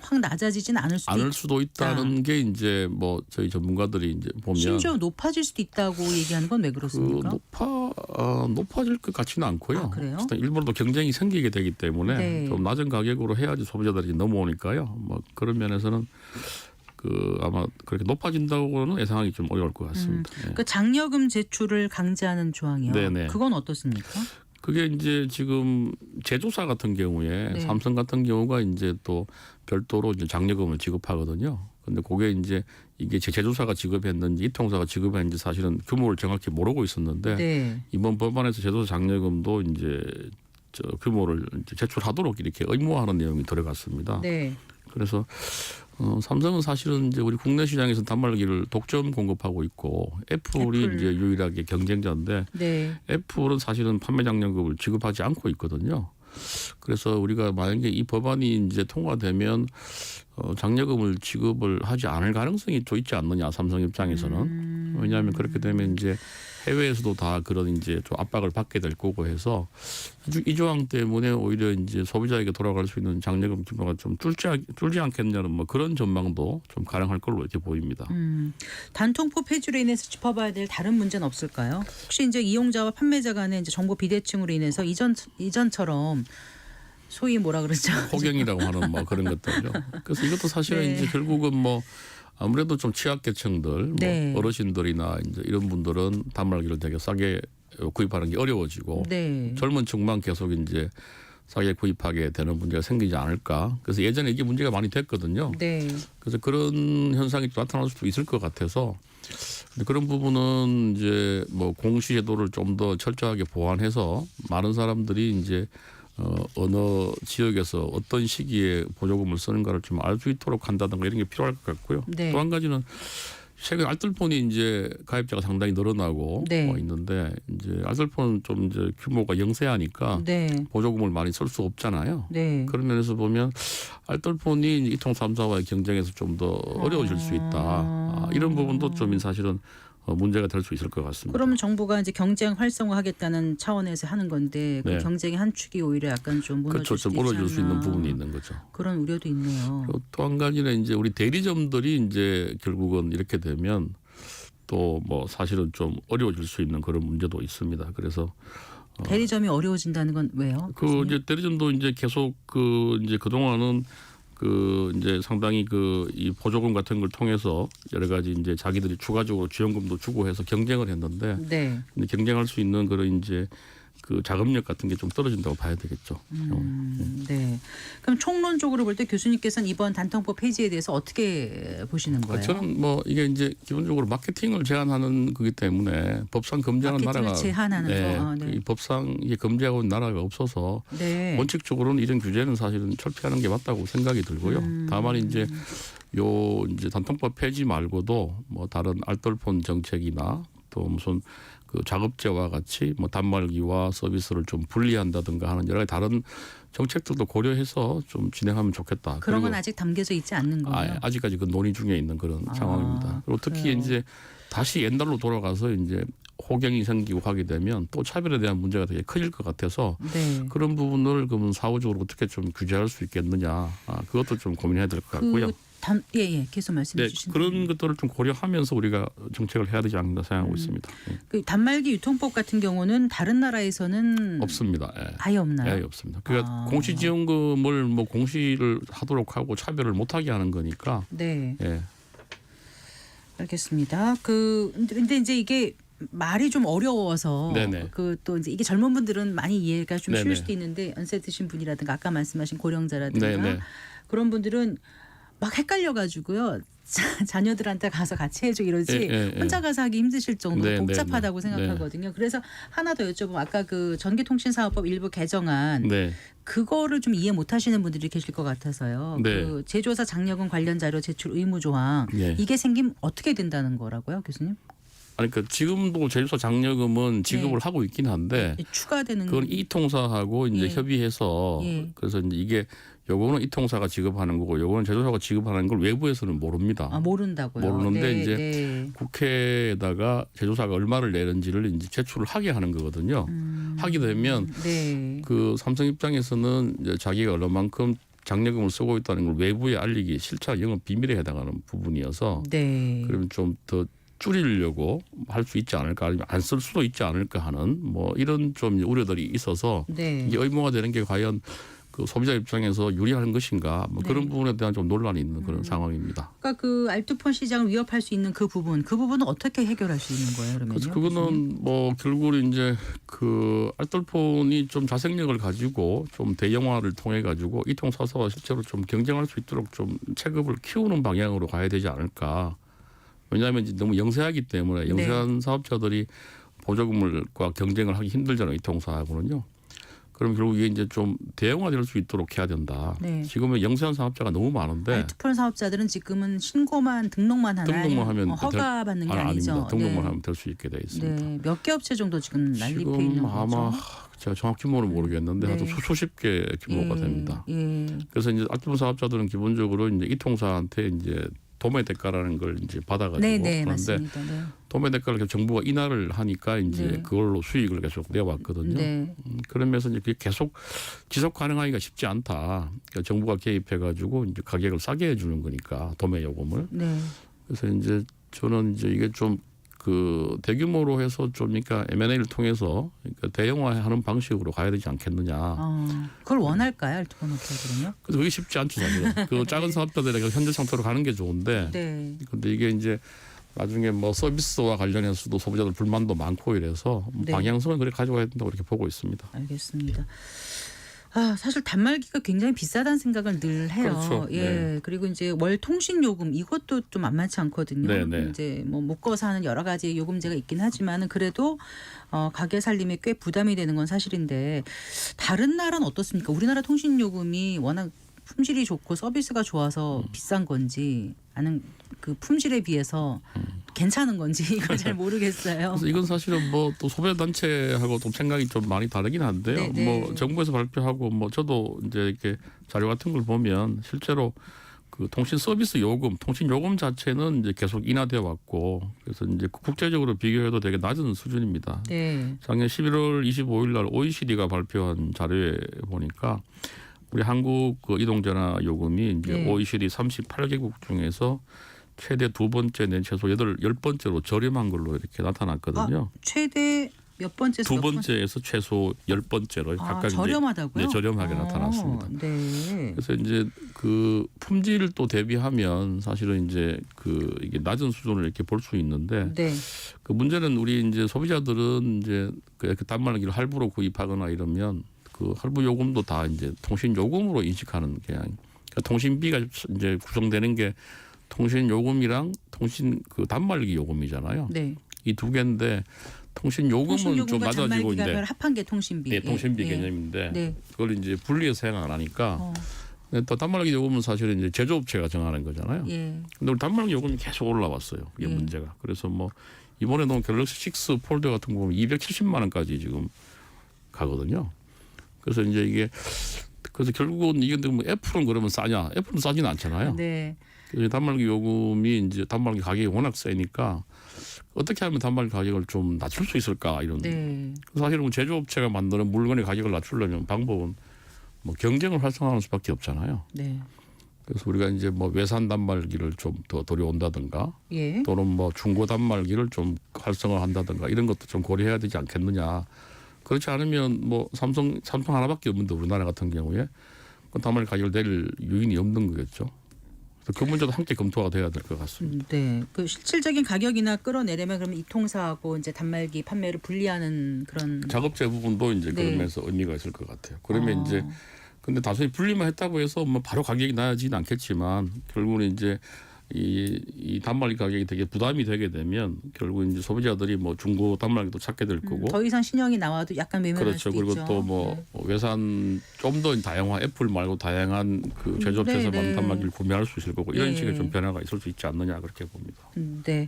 확 낮아지진 않을 수도 않을 수도 있다는 게 이제 뭐 저희 전문가들이 이제 보면 심지어 높아질 수도 있다고 얘기하는 건 왜 그렇습니까? 높아질 것 같지는 않고요. 그래요? 일단 일부러도 경쟁이 생기게 되기 때문에 네. 좀 낮은 가격으로 해야지 소비자들이 넘어오니까요. 뭐 그런 면에서는 아마 그렇게 높아진다고는 예상하기 좀 어려울 것 같습니다. 예. 그 장려금 제출을 강제하는 조항이요. 네네. 그건 어떻습니까? 그게 이제 지금 제조사 같은 경우에 네. 삼성 같은 경우가 이제 또 별도로 이제 장려금을 지급하거든요. 근데 그게 이제 이게 제조사가 지급했는지 이통사가 지급했는지 사실은 규모를 정확히 모르고 있었는데 네. 이번 법안에서 제조사 장려금도 이제 규모를 이제 제출하도록 이렇게 의무화하는 내용이 들어갔습니다. 네. 그래서 삼성은 사실은 이제 우리 국내 시장에서 단말기를 독점 공급하고 있고 애플이 애플. 이제 유일하게 경쟁자인데 네. 애플은 사실은 판매 장려금을 지급하지 않고 있거든요. 그래서 우리가 만약에 이 법안이 이제 통과되면 장려금을 지급을 하지 않을 가능성이 또 있지 않느냐, 삼성 입장에서는. 왜냐하면 그렇게 되면 이제 해외에서도 다 그런 이제 좀 압박을 받게 될 거고 해서 이 조항 때문에 오히려 이제 소비자에게 돌아갈 수 있는 장려금 규모가 좀 줄지 않겠냐는 뭐 그런 전망도 좀 가능할 걸로 이렇게 보입니다. 단통법 폐지로 인해서 짚어봐야 될 다른 문제는 없을까요? 혹시 이제 이용자와 판매자 간의 이제 정보 비대칭으로 인해서 이전처럼 소위 뭐라 그러죠? 호갱이라고 하는 뭐 그런 것들요. 그래서 이것도 사실은 네. 이제 결국은 뭐 아무래도 좀 취약계층들, 네. 뭐 어르신들이나 이제 이런 분들은 단말기를 되게 싸게 구입하는 게 어려워지고 네. 젊은 층만 계속 이제 싸게 구입하게 되는 문제가 생기지 않을까. 그래서 예전에 이게 문제가 많이 됐거든요. 네. 그래서 그런 현상이 좀 나타날 수도 있을 것 같아서 근데 그런 부분은 이제 뭐 공시제도를 좀 더 철저하게 보완해서 많은 사람들이 이제 어느 지역에서 어떤 시기에 보조금을 쓰는가를 좀 알 수 있도록 한다든가 이런 게 필요할 것 같고요. 네. 또 한 가지는 최근 알뜰폰이 이제 가입자가 상당히 늘어나고 네. 있는데 이제 알뜰폰 좀 이제 규모가 영세하니까 네. 보조금을 많이 쓸 수 없잖아요. 네. 그런 면에서 보면 알뜰폰이 이통 3사와의 경쟁에서 좀 더 어려워질 수 있다. 이런 부분도 좀 사실은 문제가 될 수 있을 것 같습니다. 그러면 정부가 이제 경쟁 활성화하겠다는 차원에서 하는 건데 그 네. 경쟁의 한 축이 오히려 약간 좀 무너질 그렇죠. 수도 좀 있지 어려질 수 않나. 있는 부분이 있는 거죠. 그런 우려도 있네요. 또 한 가지는 이제 우리 대리점들이 이제 결국은 이렇게 되면 또 뭐 사실은 좀 어려워질 수 있는 그런 문제도 있습니다. 그래서 대리점이 어려워진다는 건 왜요? 그 이제 대리점도 이제 계속 그 이제 그동안은 그 이제 상당히 그 이 보조금 같은 걸 통해서 여러 가지 이제 자기들이 추가적으로 지원금도 주고 해서 경쟁을 했는데 네. 근데 경쟁할 수 있는 그런 이제 그 자금력 같은 게 좀 떨어진다고 봐야 되겠죠. 네. 그럼 총론적으로 볼 때 교수님께서는 이번 단통법 폐지에 대해서 어떻게 보시는 거예요? 저는 뭐 이게 이제 기본적으로 마케팅을 제한하는 거기 때문에 법상 금지하는 마케팅을 나라가 제한하는 거. 네. 이 법상 이게 금지하고 있는 나라가 없어서 네. 원칙적으로는 이런 규제는 사실은 철폐하는 게 맞다고 생각이 들고요. 다만 이제 요 이제 단통법 폐지 말고도 뭐 다른 알뜰폰 정책이나 또 무슨 그 작업제와 같이 뭐 단말기와 서비스를 좀 분리한다든가 하는 여러 가지 다른 정책들도 고려해서 좀 진행하면 좋겠다. 그런 건 그리고 아직 담겨져 있지 않는 거예요. 아직까지 그 논의 중에 있는 그런 상황입니다. 그리고 특히 그래요. 이제 다시 옛날로 돌아가서 이제 호갱이 생기고 하게 되면 또 차별에 대한 문제가 되게 커질 것 같아서 네. 그런 부분을 그러면 사후적으로 어떻게 좀 규제할 수 있겠느냐. 그것도 좀 고민해야 될 것 같고요. 예, 계속 말씀해 네, 주신 그런 것들을 좀 고려하면서 우리가 정책을 해야 되지 않나 생각하고 있습니다. 그 단말기 유통법 같은 경우는 다른 나라에서는 없습니다. 예. 아예 없나요? 예, 없습니다. 그러니까 아. 공시지원금을 뭐 공시를 하도록 하고 차별을 못하게 하는 거니까. 네. 예. 알겠습니다. 근데 이제 이게 말이 좀 어려워서 네네. 그 또 이제 이게 젊은 분들은 많이 이해가 좀 쉬울 네네. 수도 있는데 연세 드신 분이라든가 아까 말씀하신 고령자라든가 네네. 그런 분들은 막 헷갈려 가지고요. 자녀들한테 가서 같이 해줘 이러지 혼자 가서 하기 힘드실 정도로 네, 복잡하다고 네, 네. 생각하거든요. 그래서 하나 더 여쭤보면 아까 그 전기통신사업법 일부 개정안 네. 그거를 좀 이해 못하시는 분들이 계실 것 같아서요. 네. 그 제조사 장려금 관련 자료 제출 의무 조항 네. 이게 생기면 어떻게 된다는 거라고요, 교수님? 아니 그러니까 지금도 제조사 장려금은 지급을 네. 하고 있긴 한데 추가되는 그건 이 통사하고 이제 예. 협의해서 예. 그래서 이제 이게 요거는 이 통사가 지급하는 거고 요거는 제조사가 지급하는 걸 외부에서는 모릅니다. 모른다고요. 모르는데 네, 이제 네. 국회에다가 제조사가 얼마를 내는지를 이제 제출을 하게 하는 거거든요. 하게 되면 네. 그 삼성 입장에서는 이제 자기가 얼마만큼 장려금을 쓰고 있다는 걸 외부에 알리기 실차 영업 비밀에 해당하는 부분이어서 네. 그러면 좀 더 줄이려고 할 수 있지 않을까 아니면 안 쓸 수도 있지 않을까 하는 뭐 이런 좀 우려들이 있어서 네. 이게 의무화 되는 게 과연 그 소비자 입장에서 유리한 것인가 뭐 그런 네. 부분에 대한 좀 논란이 있는 그런 상황입니다. 그러니까 그 알뜰폰 시장을 위협할 수 있는 그 부분은 어떻게 해결할 수 있는 거예요, 그러면요? 그래서 그거는 뭐 결국은 이제 그 알뜰폰이 좀 자생력을 가지고 좀 대형화를 통해 가지고 이통사사와 실제로 좀 경쟁할 수 있도록 좀 체급을 키우는 방향으로 가야 되지 않을까. 왜냐하면 이제 너무 영세하기 때문에 영세한 사업자들이 보조금과 경쟁을 하기 힘들잖아요. 이통사하고는요. 그럼 결국 이게 이제 좀 대형화될 수 있도록 해야 된다. 네. 지금은 영세한 사업자가 너무 많은데 알뜰폰 사업자들은 지금은 신고만 등록만 하나요? 등록만 하면 허가 받는 게 아니죠. 아닙니다. 등록만 네. 하면 될 수 있게 돼 있습니다. 네. 몇 개 업체 정도 지금 난립해 있는 지금 거죠? 아마 제가 정확 규모는 모르겠는데 네. 하여튼 수십 개 규모가 됩니다. 예. 그래서 이제 알뜰폰 사업자들은 기본적으로 이제 이 통사한테 이제 도매 대가라는 걸 이제 받아가지고 네, 네, 하는데 맞습니다. 네. 도매 대가를 정부가 인하를 하니까 이제 네. 그걸로 수익을 계속 내왔거든요. 네. 그러면서 이제 그게 계속 지속 가능하기가 쉽지 않다. 그러니까 정부가 개입해가지고 이제 가격을 싸게 해주는 거니까 도매 요금을. 네. 그래서 이제 저는 이제 이게 좀 그 대규모로 해서 좀 그러니까 M&A를 통해서 그러니까 대형화하는 방식으로 가야 되지 않겠느냐. 그걸 원할까요, 알뜰폰 업체들은요? 그래서 그게 쉽지 않죠, 사실은. 그 작은 사업자들이 현재 상태로 가는 게 좋은데. 네. 근데 이게 이제 나중에 뭐 서비스와 관련해서도 소비자들 불만도 많고 이래서 네. 방향성을 그렇게 가져가야 된다고 그렇게 보고 있습니다. 알겠습니다. 사실 단말기가 굉장히 비싸다는 생각을 늘 해요. 그렇죠. 예. 네. 그리고 이제 월 통신 요금 이것도 좀 만만치 않거든요. 네, 네. 이제 뭐 묶어서 하는 여러 가지 요금제가 있긴 하지만은 그래도 가게 살림에 꽤 부담이 되는 건 사실인데 다른 나라는 어떻습니까? 우리나라 통신 요금이 워낙 품질이 좋고 서비스가 좋아서 비싼 건지 아니면 그 품질에 비해서 괜찮은 건지 이걸 잘 모르겠어요. 그래서 이건 사실은 뭐 또 소비자 단체하고 좀 생각이 좀 많이 다르긴 한데요. 네, 네. 뭐 정부에서 발표하고 뭐 저도 이제 이렇게 자료 같은 걸 보면 실제로 그 통신 서비스 요금, 통신 요금 자체는 이제 계속 인하되어 왔고 그래서 이제 국제적으로 비교해도 되게 낮은 수준입니다. 네. 작년 11월 25일 날 OECD가 발표한 자료에 보니까 우리 한국 그 이동전화 요금이 이제 네. OECD 38개국 중에서 최대 두 번째 내 최소 10번째로 저렴한 걸로 이렇게 나타났거든요. 최대 몇 번째 두 번째에서 최소 10번째로 각각 저렴하다고요? 이제 네, 저렴하게 나타났습니다. 네. 그래서 이제 그 품질을 또 대비하면 사실은 이제 그 이게 낮은 수준을 이렇게 볼 수 있는데 네. 그 문제는 우리 이제 소비자들은 이제 그 단말기를 할부로 구입하거나 이러면 그 할부 요금도 다 이제 통신 요금으로 인식하는 그냥 그러니까 통신비가 이제 구성되는 게 통신 요금이랑 통신 그 단말기 요금이잖아요. 네. 이 두 개인데 통신 요금은 좀 낮아지고 이제 합한 게 통신비. 네, 통신비 예. 개념인데 네. 그걸 이제 분리해서 생각을 하니까 근데 또 단말기 요금은 사실은 이제 제조업체가 정하는 거잖아요. 예. 근데 우리 단말기 요금이 계속 올라왔어요. 그게 예. 문제가. 그래서 뭐 이번에도 갤럭시 6 폴더 같은 거 보면 270만 원까지 지금 가거든요. 그래서 이제 이게 그래서 결국은 이게 뭐 애플은 그러면 싸냐? 애플은 싸지는 않잖아요. 네. 그래서 단말기 요금이 이제 단말기 가격이 워낙 세니까 어떻게 하면 단말기 가격을 좀 낮출 수 있을까 이런. 네. 사실은 뭐 제조업체가 만드는 물건의 가격을 낮추려면 방법은 뭐 경쟁을 활성화하는 수밖에 없잖아요. 네. 그래서 우리가 이제 뭐 외산 단말기를 좀 더 들여온다든가 예. 또는 뭐 중고 단말기를 좀 활성화한다든가 이런 것도 좀 고려해야 되지 않겠느냐. 그렇지 않으면 뭐 삼성 하나밖에 없는데 우리나라 같은 경우에 그 단말기 가격을 내릴 요인이 없는 거겠죠. 그래서 그 문제도 함께 검토가 돼야 될 것 같습니다. 네. 그 실질적인 가격이나 끌어내려면 그러면 이 통사하고 이제 단말기 판매를 분리하는 그런. 작업체 부분도 이제 네. 그러면서 의미가 있을 것 같아요. 그러면 이제 근데 단순히 분리만 했다고 해서 뭐 바로 가격이 나아지는 않겠지만 결국은 이제 이 단말기 가격이 되게 부담이 되게 되면 결국 이제 소비자들이 뭐 중고 단말기도 찾게 될 거고 더 이상 신형이 나와도 약간 외면할 그렇죠. 수도 그리고 있죠. 또 뭐 외산 좀 더 다양한 애플 말고 다양한 그 제조업체에서 네, 만든 네. 단말기를 구매할 수 있을 거고 이런 예. 식의 좀 변화가 있을 수 있지 않느냐 그렇게 봅니다. 네.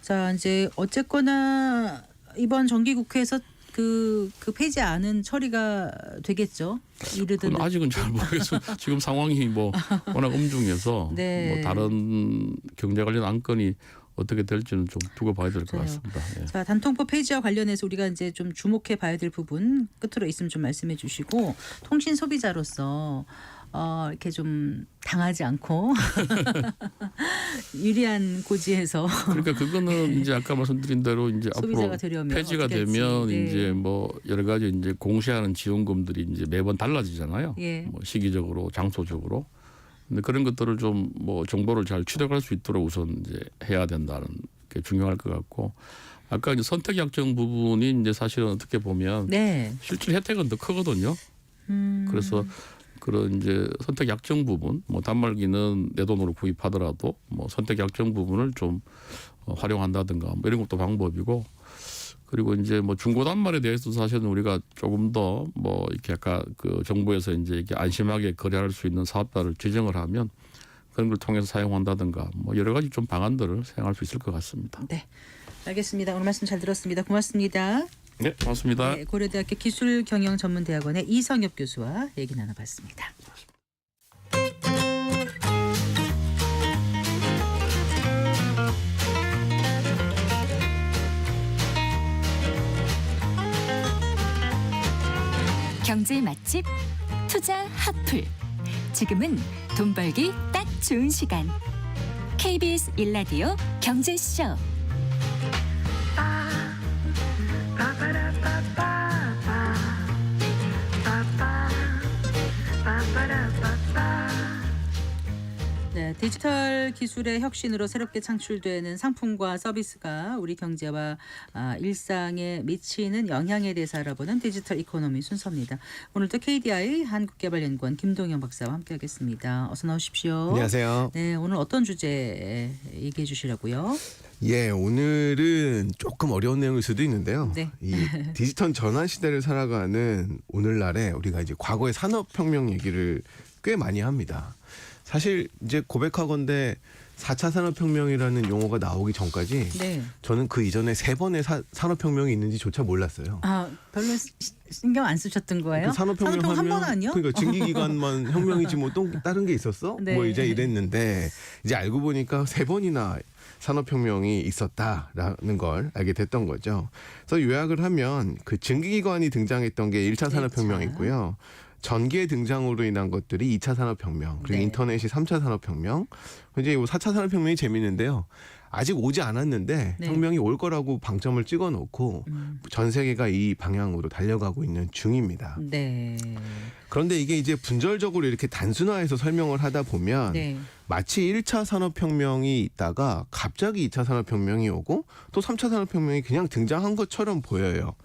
자, 이제 어쨌거나 이번 정기국회에서 그 폐지안은 처리가 되겠죠. 이르든 그건 아직은 잘 모르겠어요. 지금 상황이 뭐 워낙 엄중해서 네. 뭐 다른 경제 관련 안건이 어떻게 될지는 좀 두고 봐야 될 것 맞아요. 같습니다. 예. 자, 단통법 폐지와 관련해서 우리가 이제 좀 주목해 봐야 될 부분 끝으로 있으면 좀 말씀해 주시고 통신 소비자로서 이렇게 좀 당하지 않고 유리한 고지에서 그러니까 그거는 이제 아까 말씀드린 대로 이제 소비자가 앞으로 되려면 폐지가 어떻게 할지. 되면 네. 이제 뭐 여러 가지 이제 공시하는 지원금들이 이제 매번 달라지잖아요. 예. 뭐 시기적으로, 장소적으로. 근데 그런 것들을 좀 뭐 정보를 잘 취득할 수 있도록 우선 이제 해야 된다는 게 중요할 것 같고 아까 이제 선택 약정 부분이 이제 사실은 어떻게 보면 네. 실질 혜택은 더 크거든요. 그래서 그런 이제 선택 약정 부분, 뭐 단말기는 내 돈으로 구입하더라도 뭐 선택 약정 부분을 좀 활용한다든가 뭐 이런 것도 방법이고 그리고 이제 뭐 중고 단말에 대해서도 사실은 우리가 조금 더 뭐 이렇게 아까 그 정부에서 이제 이렇게 안심하게 거래할 수 있는 사업자를 지정을 하면 그런 걸 통해서 사용한다든가 뭐 여러 가지 좀 방안들을 사용할 수 있을 것 같습니다. 네. 알겠습니다. 오늘 말씀 잘 들었습니다. 고맙습니다. 네, 고맙습니다. 네, 고려대학교 기술경영전문대학원의 이성엽 교수와 얘기 나눠봤습니다. 경제 맛집 투자 핫플. 지금은 돈 벌기 딱 좋은 시간. KBS 1라디오 경제쇼. 네, 디지털 기술의 혁신으로 새롭게 창출되는 상품과 서비스가 우리 경제와 일상에 미치는 영향에 대해서 알아보는 디지털 이코노미 순서입니다. 오늘도 KDI 한국개발연구원 김동영 박사와 함께하겠습니다. 어서 나오십시오. 안녕하세요. 네, 오늘 어떤 주제 얘기해 주시라고요? 예, 오늘은 조금 어려운 내용일 수도 있는데요. 네. 이 디지털 전환 시대를 살아가는 오늘날에 우리가 이제 과거의 산업혁명 얘기를 꽤 많이 합니다. 사실 이제 고백하건대 4차 산업혁명이라는 용어가 나오기 전까지 네. 저는 그 이전에 3번의 산업혁명이 있는지조차 몰랐어요. 별로 신경 안 쓰셨던 거예요? 그 산업혁명 한 하면 번 아니요? 그러니까 증기기관만 혁명이지 뭐 또 다른 게 있었어? 네. 뭐 이제 이랬는데 이제 알고 보니까 3번이나 산업혁명이 있었다라는 걸 알게 됐던 거죠. 그래서 요약을 하면 그 증기기관이 등장했던 게 1차 산업혁명이고요. 전기의 등장으로 인한 것들이 2차 산업혁명, 그리고 네. 인터넷이 3차 산업혁명. 이제 4차 산업혁명이 재밌는데요. 아직 오지 않았는데 네. 혁명이 올 거라고 방점을 찍어놓고 전 세계가 이 방향으로 달려가고 있는 중입니다. 네. 그런데 이게 이제 분절적으로 이렇게 단순화해서 설명을 하다 보면 네. 마치 1차 산업혁명이 있다가 갑자기 2차 산업혁명이 오고 또 3차 산업혁명이 그냥 등장한 것처럼 보여요.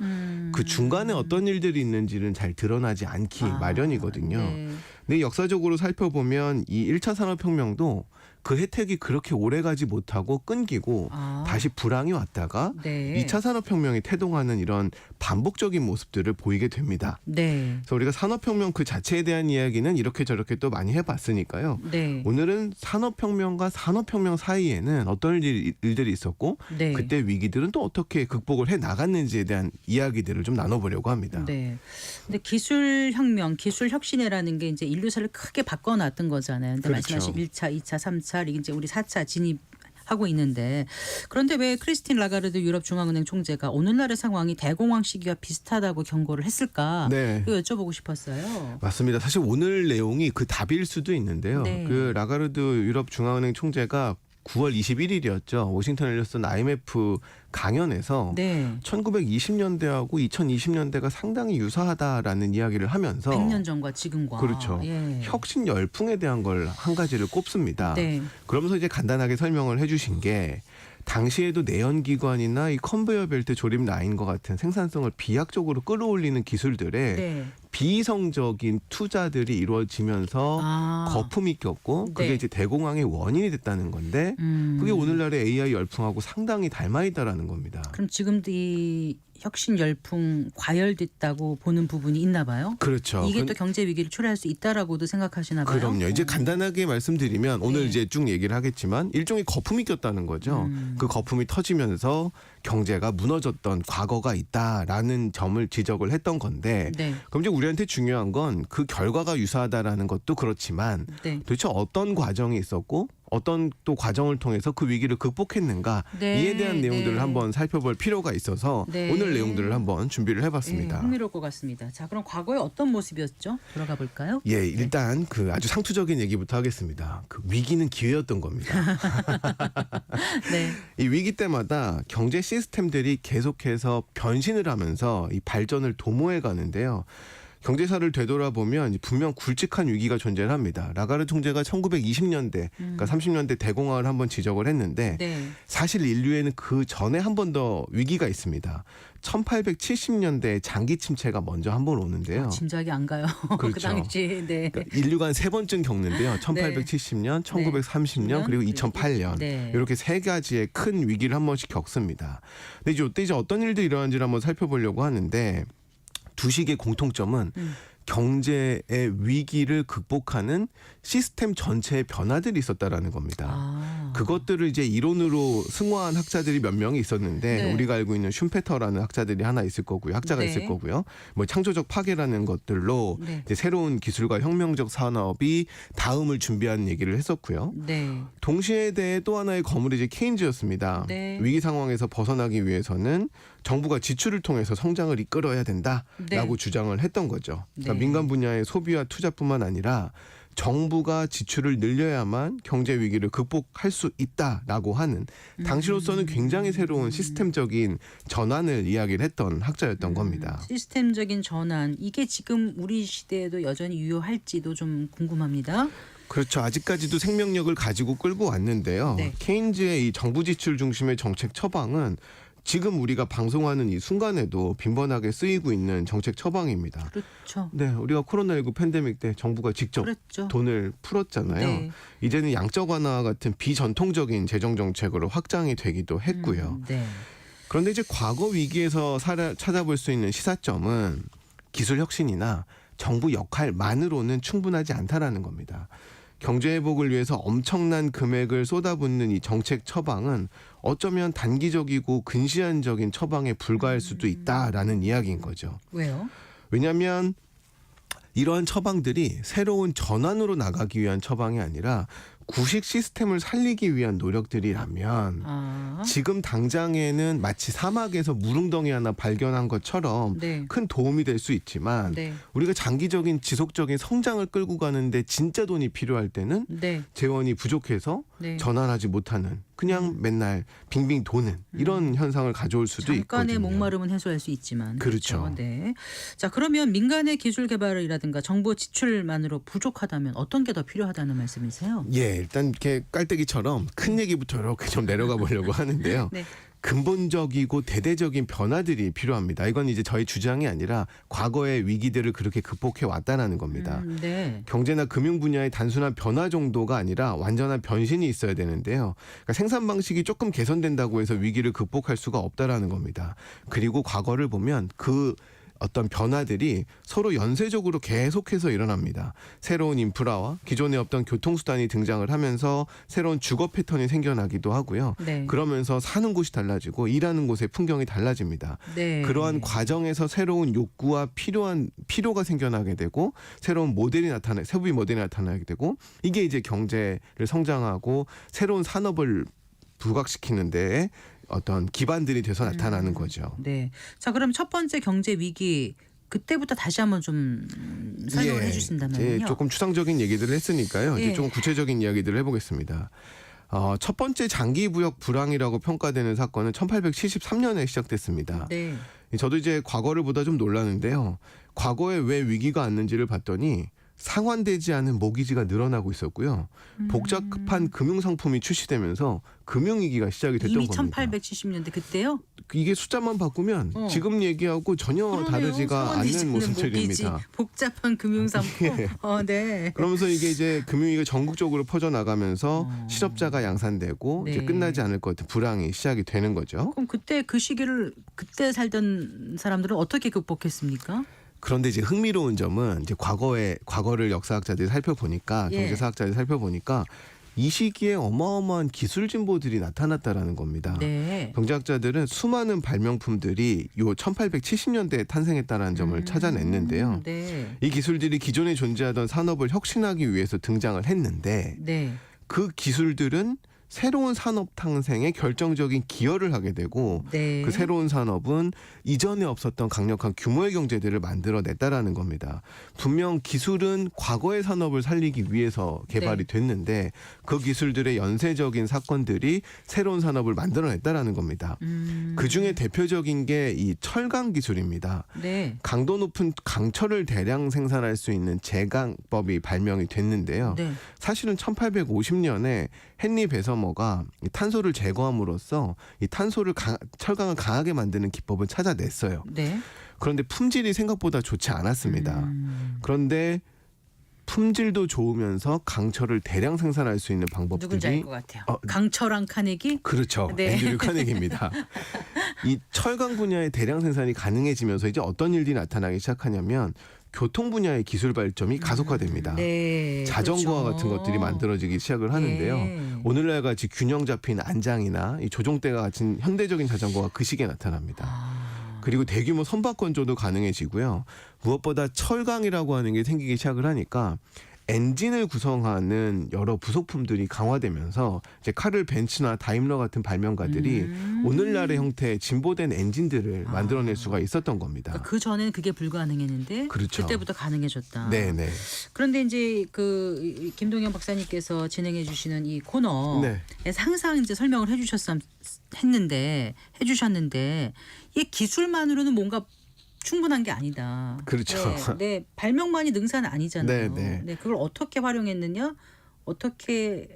그 중간에 어떤 일들이 있는지는 잘 드러나지 않기 마련이거든요. 네. 근데 역사적으로 살펴보면 이 1차 산업혁명도 그 혜택이 그렇게 오래가지 못하고 끊기고 다시 불황이 왔다가 네. 2차 산업혁명이 태동하는 이런 반복적인 모습들을 보이게 됩니다. 네. 그래서 우리가 산업혁명 그 자체에 대한 이야기는 이렇게 저렇게 또 많이 해봤으니까요. 네. 오늘은 산업혁명과 산업혁명 사이에는 어떤 일들이 있었고 네. 그때 위기들은 또 어떻게 극복을 해 나갔는지에 대한 이야기들을 좀 나눠보려고 합니다. 네. 근데 기술혁명, 기술혁신이라는 게 이제 인류사를 크게 바꿔놨던 거잖아요. 근데 그렇죠. 말씀하신 1차, 2차, 3차 이제 우리 4차 진입하고 있는데 그런데 왜 크리스틴 라가르드 유럽 중앙은행 총재가 오늘날의 상황이 대공황 시기와 비슷하다고 경고를 했을까? 네. 이거 여쭤보고 싶었어요. 맞습니다. 사실 오늘 내용이 그 답일 수도 있는데요. 네. 그 라가르드 유럽 중앙은행 총재가 9월 21일이었죠. 워싱턴에 열렸던 IMF 강연에서 네. 1920년대하고 2020년대가 상당히 유사하다라는 이야기를 하면서 100년 전과 지금과 그렇죠. 예. 혁신 열풍에 대한 걸 한 가지를 꼽습니다. 네. 그러면서 이제 간단하게 설명을 해주신 게 당시에도 내연기관이나 이 컨베이어 벨트 조립 라인과 같은 생산성을 비약적으로 끌어올리는 기술들에 네. 비이성적인 투자들이 이루어지면서 거품이 꼈고 그게 네. 이제 대공황의 원인이 됐다는 건데 그게 오늘날의 AI 열풍하고 상당히 닮아 있다라는 겁니다. 그럼 지금도 이 혁신 열풍 과열됐다고 보는 부분이 있나 봐요. 그렇죠. 이게 또 경제 위기를 초래할 수 있다라고도 생각하시나 봐요. 그럼요. 이제 간단하게 말씀드리면 오늘 네. 이제 쭉 얘기를 하겠지만 일종의 거품이 꼈다는 거죠. 그 거품이 터지면서 경제가 무너졌던 과거가 있다라는 점을 지적을 했던 건데 네. 그럼 이제 우리한테 중요한 건 그 결과가 유사하다라는 것도 그렇지만 네. 도대체 어떤 과정이 있었고 어떤 또 과정을 통해서 그 위기를 극복했는가 네, 이에 대한 내용들을 네. 한번 살펴볼 필요가 있어서 네. 오늘 내용들을 한번 준비를 해봤습니다. 흥미로울 것 같습니다. 자, 그럼 과거에 어떤 모습이었죠? 돌아가 볼까요? 예, 일단 그 아주 상투적인 얘기부터 하겠습니다. 그 위기는 기회였던 겁니다. 네. 이 위기 때마다 경제 시스템들이 계속해서 변신을 하면서 이 발전을 도모해 가는데요. 경제사를 되돌아보면 분명 굵직한 위기가 존재를 합니다. 라가르 총재가 1920년대, 그러니까 30년대 대공황을 한번 지적을 했는데 네. 사실 인류에는 그 전에 한 번 더 위기가 있습니다. 1870년대 장기 침체가 먼저 한 번 오는데요. 짐작이 안 가요. 그 그렇죠. 당시. 네. 그러니까 인류가 한 3번쯤 겪는데요. 1870년, 1930년, 그리고 2008년. 네. 이렇게 세 가지의 큰 위기를 한 번씩 겪습니다. 근데 이때 이제 어떤 일들이 일어난지를 한번 살펴보려고 하는데 두 식의 공통점은 경제의 위기를 극복하는 시스템 전체의 변화들이 있었다라는 겁니다. 그것들을 이제 이론으로 승화한 학자들이 몇 명이 있었는데 네. 우리가 알고 있는 슌페터라는 학자들이 하나 있을 거고요. 학자가 네. 있을 거고요. 뭐 창조적 파괴라는 것들로 네. 이제 새로운 기술과 혁명적 산업이 다음을 준비하는 얘기를 했었고요. 네. 동시에 대해 또 하나의 거물이 이제 케인즈였습니다. 네. 위기 상황에서 벗어나기 위해서는 정부가 지출을 통해서 성장을 이끌어야 된다라고 네. 주장을 했던 거죠. 그러니까 네. 민간 분야의 소비와 투자뿐만 아니라 정부가 지출을 늘려야만 경제 위기를 극복할 수 있다라고 하는 당시로서는 굉장히 새로운 시스템적인 전환을 이야기를 했던 학자였던 겁니다. 시스템적인 전환 이게 지금 우리 시대에도 여전히 유효할지도 좀 궁금합니다. 그렇죠. 아직까지도 생명력을 가지고 끌고 왔는데요. 네. 케인즈의 이 정부 지출 중심의 정책 처방은 지금 우리가 방송하는 이 순간에도 빈번하게 쓰이고 있는 정책 처방입니다. 그렇죠. 네, 우리가 코로나19 팬데믹 때 정부가 직접 그렇죠. 돈을 풀었잖아요. 네. 이제는 양적 완화와 같은 비전통적인 재정 정책으로 확장이 되기도 했고요. 네. 그런데 이제 과거 위기에서 찾아볼 수 있는 시사점은 기술 혁신이나 정부 역할만으로는 충분하지 않다라는 겁니다. 경제 회복을 위해서 엄청난 금액을 쏟아붓는 이 정책 처방은 어쩌면 단기적이고 근시안적인 처방에 불과할 수도 있다라는 이야기인 거죠. 왜요? 왜냐하면 이러한 처방들이 새로운 전환으로 나가기 위한 처방이 아니라 구식 시스템을 살리기 위한 노력들이라면 아. 지금 당장에는 마치 사막에서 무릉덩이 하나 발견한 것처럼 네. 큰 도움이 될 수 있지만 네. 우리가 장기적인 지속적인 성장을 끌고 가는데 진짜 돈이 필요할 때는 네. 재원이 부족해서 네. 전환하지 못하는 그냥 맨날 빙빙 도는 이런 현상을 가져올 수도 잠깐의 있거든요. 목마름은 해소할 수 있지만 그렇죠. 네. 자 그러면 민간의 기술 개발이라든가 정보 지출만으로 부족하다면 어떤 게 더 필요하다는 말씀이세요? 예, 일단 이렇게 깔때기처럼 큰 얘기부터 이렇게 좀 내려가 보려고 하는데요. 네. 근본적이고 대대적인 변화들이 필요합니다. 이건 이제 저희 주장이 아니라 과거의 위기들을 그렇게 극복해 왔다는 겁니다. 네. 경제나 금융 분야의 단순한 변화 정도가 아니라 완전한 변신이 있어야 되는데요. 그러니까 생산 방식이 조금 개선된다고 해서 위기를 극복할 수가 없다라는 겁니다. 그리고 과거를 보면 그 어떤 변화들이 서로 연쇄적으로 계속해서 일어납니다. 새로운 인프라와 기존에 없던 교통수단이 등장을 하면서 새로운 주거 패턴이 생겨나기도 하고요. 네. 그러면서 사는 곳이 달라지고 일하는 곳의 풍경이 달라집니다. 네. 그러한 과정에서 새로운 욕구와 필요가 생겨나게 되고 새로운 소비 모델이 나타나게 되고 이게 이제 경제를 성장하고 새로운 산업을 부각시키는 데에 어떤 기반들이 돼서 나타나는 거죠. 네. 자 그럼 첫 번째 경제 위기 그때부터 다시 한번 좀 설명을 예, 해주신다면요. 이제 조금 추상적인 얘기들을 했으니까요. 예. 이제 조금 구체적인 이야기들을 해보겠습니다. 첫 번째 장기 부역 불황이라고 평가되는 사건은 1873년에 시작됐습니다. 네. 저도 이제 과거를 보다 좀 놀랐는데요. 과거에 왜 위기가 왔는지를 봤더니 상환되지 않은 모기지가 늘어나고 있었고요. 복잡한 금융 상품이 출시되면서 금융위기가 시작이 됐던 이미 겁니다. 1870년대 그때요? 이게 숫자만 바꾸면 지금 얘기하고 전혀 그러네요. 다르지가 상환되지 않는 않는 모습들입니다. 모기지, 복잡한 금융상품. 예. 네. 그러면서 이게 이제 금융위기가 전국적으로 퍼져나가면서 실업자가 양산되고 네. 이제 끝나지 않을 것 같은 불황이 시작이 되는 거죠. 그럼 그때 그 시기를 그때 살던 사람들은 어떻게 극복했습니까? 그런데 이제 흥미로운 점은 이제 과거를 역사학자들이 살펴보니까 예. 경제사학자들이 살펴보니까 이 시기에 어마어마한 기술 진보들이 나타났다라는 겁니다. 네. 경제학자들은 수많은 발명품들이 요 1870년대에 탄생했다는 점을 찾아냈는데요. 네. 이 기술들이 기존에 존재하던 산업을 혁신하기 위해서 등장을 했는데 네. 그 기술들은 새로운 산업 탄생에 결정적인 기여를 하게 되고 네. 그 새로운 산업은 이전에 없었던 강력한 규모의 경제들을 만들어냈다라는 겁니다. 분명 기술은 과거의 산업을 살리기 위해서 개발이 네. 됐는데 그 기술들의 연쇄적인 사건들이 새로운 산업을 만들어냈다라는 겁니다. 그중에 대표적인 게 이 철강 기술입니다. 네. 강도 높은 강철을 대량 생산할 수 있는 제강법이 발명이 됐는데요. 네. 사실은 1850년에 헨리 베서머가 이 탄소를 제거함으로써 이 철강을 강하게 만드는 기법을 찾아냈어요. 네. 그런데 품질이 생각보다 좋지 않았습니다. 그런데 품질도 좋으면서 강철을 대량 생산할 수 있는 방법들이 누군지 알 것 같아요. 강철왕 카네기? 그렇죠. 네. 앤드류 카네기입니다. 이 철강 분야의 대량 생산이 가능해지면서 이제 어떤 일들이 나타나기 시작하냐면 교통 분야의 기술 발전이 가속화됩니다. 네. 자전거와 그렇죠. 같은 것들이 만들어지기 시작을 하는데요. 네. 오늘날 같이 균형 잡힌 안장이나 이 조종대가 같은 현대적인 자전거가 그 시기에 나타납니다. 그리고 대규모 선박 건조도 가능해지고요. 무엇보다 철강이라고 하는 게 생기기 시작을 하니까 엔진을 구성하는 여러 부속품들이 강화되면서 이제 카를 벤츠나 다임러 같은 발명가들이 오늘날의 형태의 진보된 엔진들을 만들어낼 수가 있었던 겁니다. 그러니까 그 전에는 그게 불가능했는데 그렇죠. 그때부터 가능해졌다. 네네. 그런데 이제 그 김동현 박사님께서 진행해 주시는 이 코너에 네. 항상 이제 설명을 해주셨는데 이 기술만으로는 뭔가 충분한 게 아니다. 그렇죠. 네, 발명만이 능사는 아니잖아요. 네. 네, 그걸 어떻게 활용했느냐, 어떻게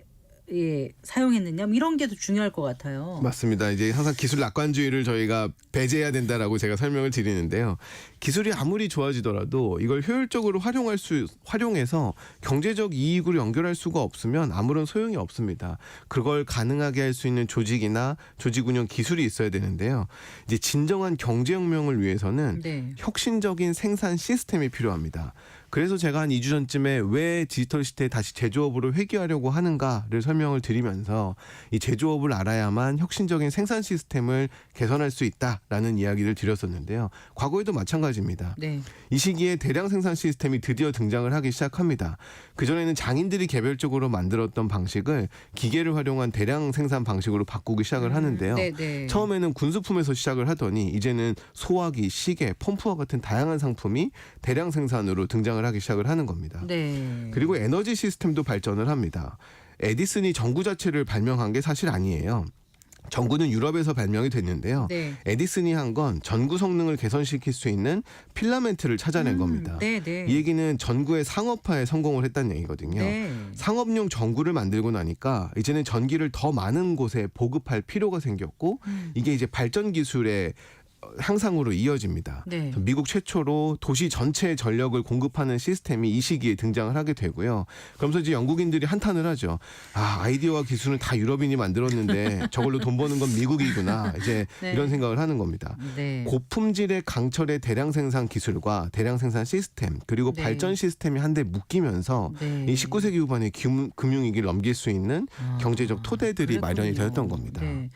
사용했느냐, 뭐 이런 게 더 중요할 것 같아요. 맞습니다. 이제 항상 기술 낙관주의를 저희가 배제해야 된다라고 제가 설명을 드리는데요. 기술이 아무리 좋아지더라도 이걸 효율적으로 활용해서 경제적 이익으로 연결할 수가 없으면 아무런 소용이 없습니다. 그걸 가능하게 할 수 있는 조직이나 조직 운영 기술이 있어야 되는데요. 이제 진정한 경제혁명을 위해서는 네. 혁신적인 생산 시스템이 필요합니다. 그래서 제가 한 2주 전쯤에 왜 디지털 시대에 다시 제조업으로 회귀하려고 하는가를 설명을 드리면서 이 제조업을 알아야만 혁신적인 생산 시스템을 개선할 수 있다라는 이야기를 드렸었는데요. 과거에도 마찬가지입니다. 네. 이 시기에 대량 생산 시스템이 드디어 등장을 하기 시작합니다. 그전에는 장인들이 개별적으로 만들었던 방식을 기계를 활용한 대량 생산 방식으로 바꾸기 시작을 하는데요. 네. 처음에는 군수품에서 시작을 하더니 이제는 소화기, 시계, 펌프와 같은 다양한 상품이 대량 생산으로 등장을 하기 시작을 하는 겁니다. 네. 그리고 에너지 시스템도 발전을 합니다. 에디슨이 전구 자체를 발명한 게 사실 아니에요. 전구는 유럽에서 발명이 됐는데요. 네. 에디슨이 한 건 전구 성능을 개선시킬 수 있는 필라멘트를 찾아낸 겁니다. 네. 이 얘기는 전구의 상업화에 성공을 했다는 얘기거든요. 네. 상업용 전구를 만들고 나니까 이제는 전기를 더 많은 곳에 보급할 필요가 생겼고 이게 이제 발전 기술의 향상으로 이어집니다. 네. 미국 최초로 도시 전체의 전력을 공급하는 시스템이 이 시기에 등장을 하게 되고요. 그러면서 이제 영국인들이 한탄을 하죠. 아이디어와 기술은 다 유럽인이 만들었는데 저걸로 돈 버는 건 미국이구나. 이제 네. 이런 생각을 하는 겁니다. 네. 고품질의 강철의 대량 생산 기술과 대량 생산 시스템 그리고 네. 발전 시스템이 한데 묶이면서 네. 이 19세기 후반에 금융위기를 넘길 수 있는 경제적 토대들이 마련이 되었던 겁니다. 네.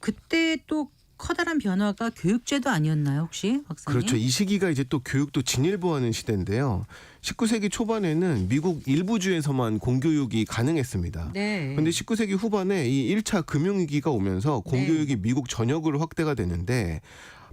그때 또 커다란 변화가 교육제도 아니었나요, 혹시 박사님? 그렇죠. 이 시기가 이제 또 교육도 진일보하는 시대인데요. 19세기 초반에는 미국 일부 주에서만 공교육이 가능했습니다. 네. 그런데 19세기 후반에 이 1차 금융위기가 오면서 공교육이 미국 전역으로 확대가 되는데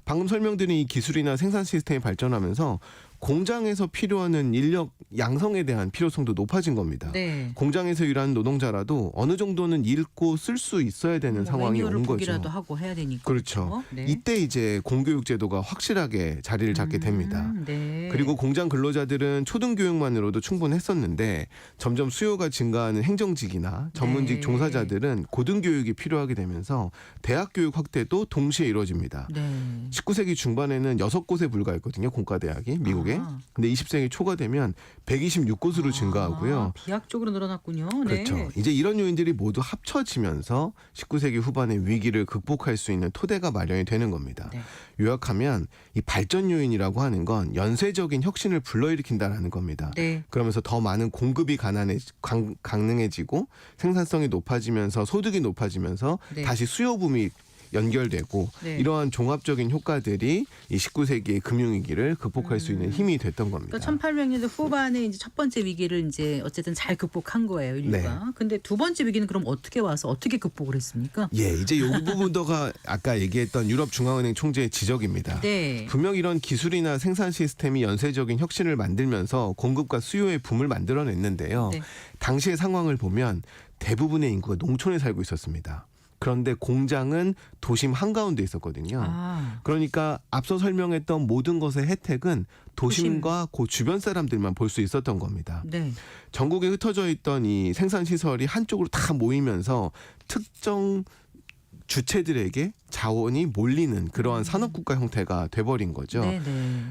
방금 설명드린 이 기술이나 생산 시스템이 발전하면서 공장에서 필요한 인력 양성에 대한 필요성도 높아진 겁니다. 네. 공장에서 일하는 노동자라도 어느 정도는 읽고 쓸 수 있어야 되는 상황이 온 거죠. 보기라도 하고 해야 되니까. 그렇죠. 네. 이때 이제 공교육 제도가 확실하게 자리를 잡게 됩니다. 네. 그리고 공장 근로자들은 초등교육만으로도 충분했었는데 점점 수요가 증가하는 행정직이나 전문직 네. 종사자들은 고등교육이 필요하게 되면서 대학교육 확대도 동시에 이루어집니다. 네. 19세기 중반에는 6곳에 불과했거든요. 공과대학이 미국에. 근데 20세기 초가 되면 126곳으로 증가하고요. 비약적으로 늘어났군요. 그렇죠. 네. 이제 이런 요인들이 모두 합쳐지면서 19세기 후반의 위기를 극복할 수 있는 토대가 마련이 되는 겁니다. 네. 요약하면 이 발전 요인이라고 하는 건 연쇄적인 혁신을 불러일으킨다라는 겁니다. 네. 그러면서 더 많은 공급이 가능해지고 생산성이 높아지면서 소득이 높아지면서 네. 다시 수요붐이 연결되고 네. 이러한 종합적인 효과들이 이 19세기의 금융위기를 극복할 수 있는 힘이 됐던 겁니다. 그러니까 1800년대 후반에 이제 첫 번째 위기를 이제 어쨌든 잘 극복한 거예요, 인류가. 네. 근데 두 번째 위기는 그럼 어떻게 와서 어떻게 극복을 했습니까? 예, 이제 이 부분도가 아까 얘기했던 유럽 중앙은행 총재의 지적입니다. 네. 분명 이런 기술이나 생산 시스템이 연쇄적인 혁신을 만들면서 공급과 수요의 붐을 만들어냈는데요. 네. 당시의 상황을 보면 대부분의 인구가 농촌에 살고 있었습니다. 그런데 공장은 도심 한가운데 있었거든요. 그러니까 앞서 설명했던 모든 것의 혜택은 도심과 그 주변 사람들만 볼 수 있었던 겁니다. 네. 전국에 흩어져 있던 이 생산 시설이 한쪽으로 다 모이면서 특정 주체들에게 자원이 몰리는 그러한 산업국가 형태가 돼버린 거죠. 네.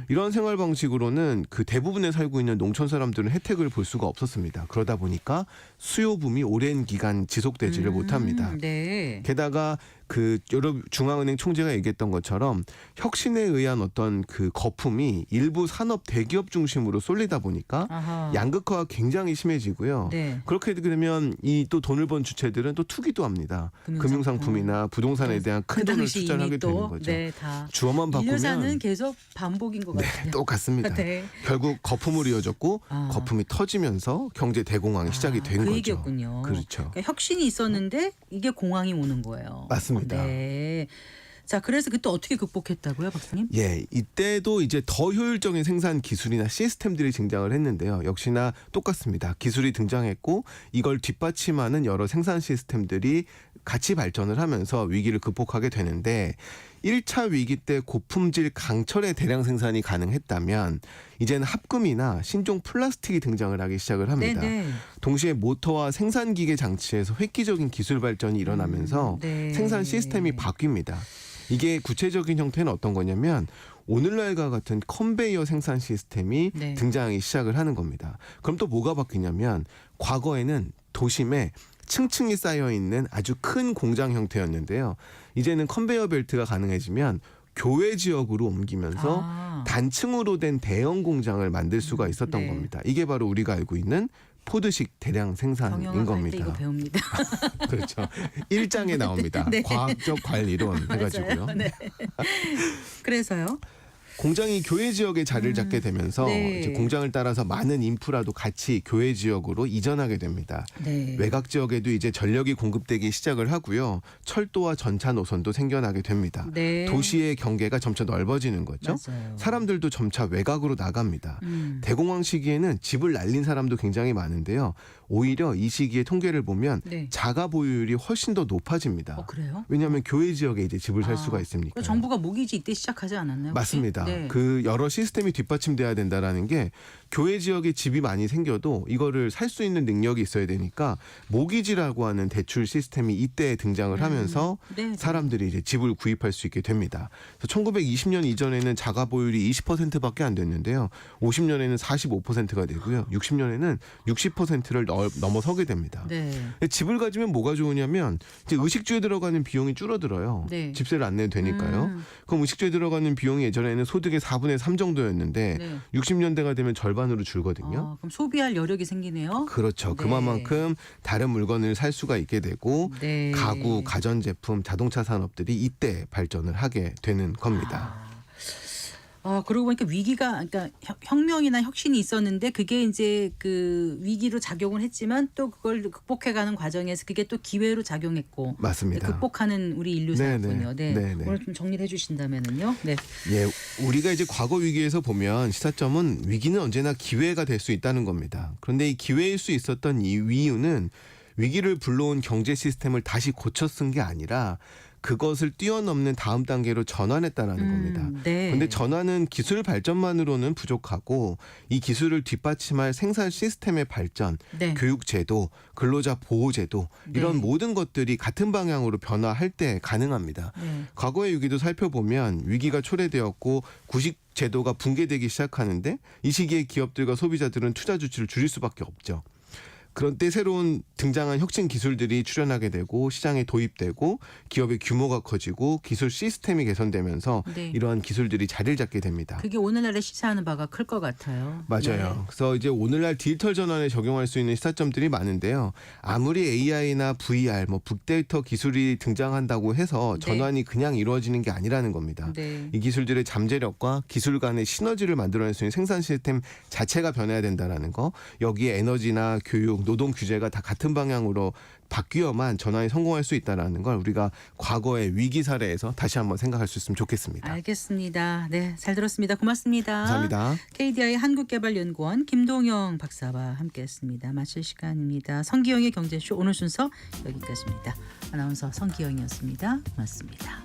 이런 생활 방식으로는 그 대부분에 살고 있는 농촌 사람들은 혜택을 볼 수가 없었습니다. 그러다 보니까 수요붐이 오랜 기간 지속되지를 못합니다. 네. 게다가 그 여러 중앙은행 총재가 얘기했던 것처럼 혁신에 의한 어떤 그 거품이 일부 산업 대기업 중심으로 쏠리다 보니까 아하. 양극화가 굉장히 심해지고요. 네. 그렇게 되면 이 또 돈을 번 주체들은 또 투기도 합니다. 금융상품이나 부동산에 대한 큰 돈을 당시 투자를 하게 이미 또, 되는 거죠. 네, 다 주어만 인류사는 바꾸면 계속 반복인 것 같아요. 똑같습니다. 네. 결국 거품으로 이어졌고 아. 거품이 터지면서 경제 대공황이 시작이 된 그 거죠. 얘기였군요. 그렇죠. 그러니까 혁신이 있었는데 이게 공황이 오는 거예요. 맞습니다. 네. 자, 그래서 그때 어떻게 극복했다고요, 박사님? 예, 이때도 이제 더 효율적인 생산 기술이나 시스템들이 등장을 했는데요. 역시나 똑같습니다. 기술이 등장했고 이걸 뒷받침하는 여러 생산 시스템들이 같이 발전을 하면서 위기를 극복하게 되는데 1차 위기 때 고품질 강철의 대량 생산이 가능했다면 이제는 합금이나 신종 플라스틱이 등장을 하기 시작을 합니다. 네네. 동시에 모터와 생산기계 장치에서 획기적인 기술 발전이 일어나면서 네. 생산 시스템이 바뀝니다. 이게 구체적인 형태는 어떤 거냐면 오늘날과 같은 컨베이어 생산 시스템이 네. 등장하기 시작을 하는 겁니다. 그럼 또 뭐가 바뀌냐면 과거에는 도심에 층층이 쌓여 있는 아주 큰 공장 형태였는데요. 이제는 컨베이어 벨트가 가능해지면 교외 지역으로 옮기면서 단층으로 된 대형 공장을 만들 수가 있었던 네. 겁니다. 이게 바로 우리가 알고 있는 포드식 대량 생산인 경영학할 때 겁니다. 이거 배웁니다. 그렇죠. 1장에 나옵니다. 네. 과학적 관리론 해가지고요. 맞아요. 네. 그래서요? 공장이 교외 지역에 자리를 잡게 되면서 네. 이제 공장을 따라서 많은 인프라도 같이 교외 지역으로 이전하게 됩니다. 네. 외곽 지역에도 이제 전력이 공급되기 시작을 하고요. 철도와 전차 노선도 생겨나게 됩니다. 네. 도시의 경계가 점차 넓어지는 거죠. 맞아요. 사람들도 점차 외곽으로 나갑니다. 음. 대공황 시기에는 집을 날린 사람도 굉장히 많은데요. 오히려 이 시기의 통계를 보면 네. 자가 보유율이 훨씬 더 높아집니다. 그래요? 왜냐하면 교외 지역에 이제 집을 살 수가 있으니까. 그 정부가 모기지 이때 시작하지 않았나요? 혹시? 맞습니다. 네. 그 여러 시스템이 뒷받침돼야 된다라는 게 교외 지역에 집이 많이 생겨도 이거를 살 수 있는 능력이 있어야 되니까 모기지라고 하는 대출 시스템이 이때 등장을 하면서 네. 사람들이 이제 집을 구입할 수 있게 됩니다. 그래서 1920년 이전에는 자가 보유율이 20%밖에 안 됐는데요. 50년에는 45%가 되고요. 60년에는 60%를 넘어서게 됩니다. 네. 집을 가지면 뭐가 좋으냐면 이제 의식주에 들어가는 비용이 줄어들어요. 네. 집세를 안 내도 되니까요. 그럼 의식주에 들어가는 비용이 예전에는 소득의 4분의 3 정도였는데 네. 60년대가 되면 절반으로 줄거든요. 그럼 소비할 여력이 생기네요. 그렇죠. 네. 그만큼 다른 물건을 살 수가 있게 되고 네. 가구, 가전제품, 자동차 산업들이 이때 발전을 하게 되는 겁니다. 그러고 보니까 위기가 그러니까 혁명이나 혁신이 있었는데 그게 이제 그 위기로 작용을 했지만 또 그걸 극복해가는 과정에서 그게 또 기회로 작용했고 맞습니다. 극복하는 우리 인류사였군요. 네. 네네. 오늘 좀 정리를 해주신다면은요. 네. 예, 우리가 이제 과거 위기에서 보면 시사점은 위기는 언제나 기회가 될 수 있다는 겁니다. 그런데 이 기회일 수 있었던 이 이유는 위기를 불러온 경제 시스템을 다시 고쳐 쓴 게 아니라 그것을 뛰어넘는 다음 단계로 전환했다라는 겁니다. 네. 그런데 전환은 기술 발전만으로는 부족하고 이 기술을 뒷받침할 생산 시스템의 발전, 네. 교육 제도, 근로자 보호 제도 이런 네. 모든 것들이 같은 방향으로 변화할 때 가능합니다. 네. 과거의 위기도 살펴보면 위기가 초래되었고 구식 제도가 붕괴되기 시작하는데 이 시기에 기업들과 소비자들은 투자 주치를 줄일 수밖에 없죠. 그런 때 새로운 등장한 혁신 기술들이 출현하게 되고 시장에 도입되고 기업의 규모가 커지고 기술 시스템이 개선되면서 네. 이러한 기술들이 자리를 잡게 됩니다. 그게 오늘날에 시사하는 바가 클 것 같아요. 맞아요. 그래서 이제 오늘날 디지털 전환에 적용할 수 있는 시사점들이 많은데요. 아무리 AI나 VR, 빅데이터 기술이 등장한다고 해서 네. 전환이 그냥 이루어지는 게 아니라는 겁니다. 네. 이 기술들의 잠재력과 기술 간의 시너지를 만들어낼 수 있는 생산 시스템 자체가 변해야 된다는 거. 여기에 에너지나 교육, 노동 규제가 다 같은 방향으로 바뀌어만 전환이 성공할 수 있다는 걸 우리가 과거의 위기 사례에서 다시 한번 생각할 수 있으면 좋겠습니다. 알겠습니다. 네, 잘 들었습니다. 고맙습니다. 감사합니다. KDI 한국개발연구원 김동영 박사와 함께했습니다. 마칠 시간입니다. 성기영의 경제쇼 오늘 순서 여기까지입니다. 아나운서 성기영이었습니다. 고맙습니다.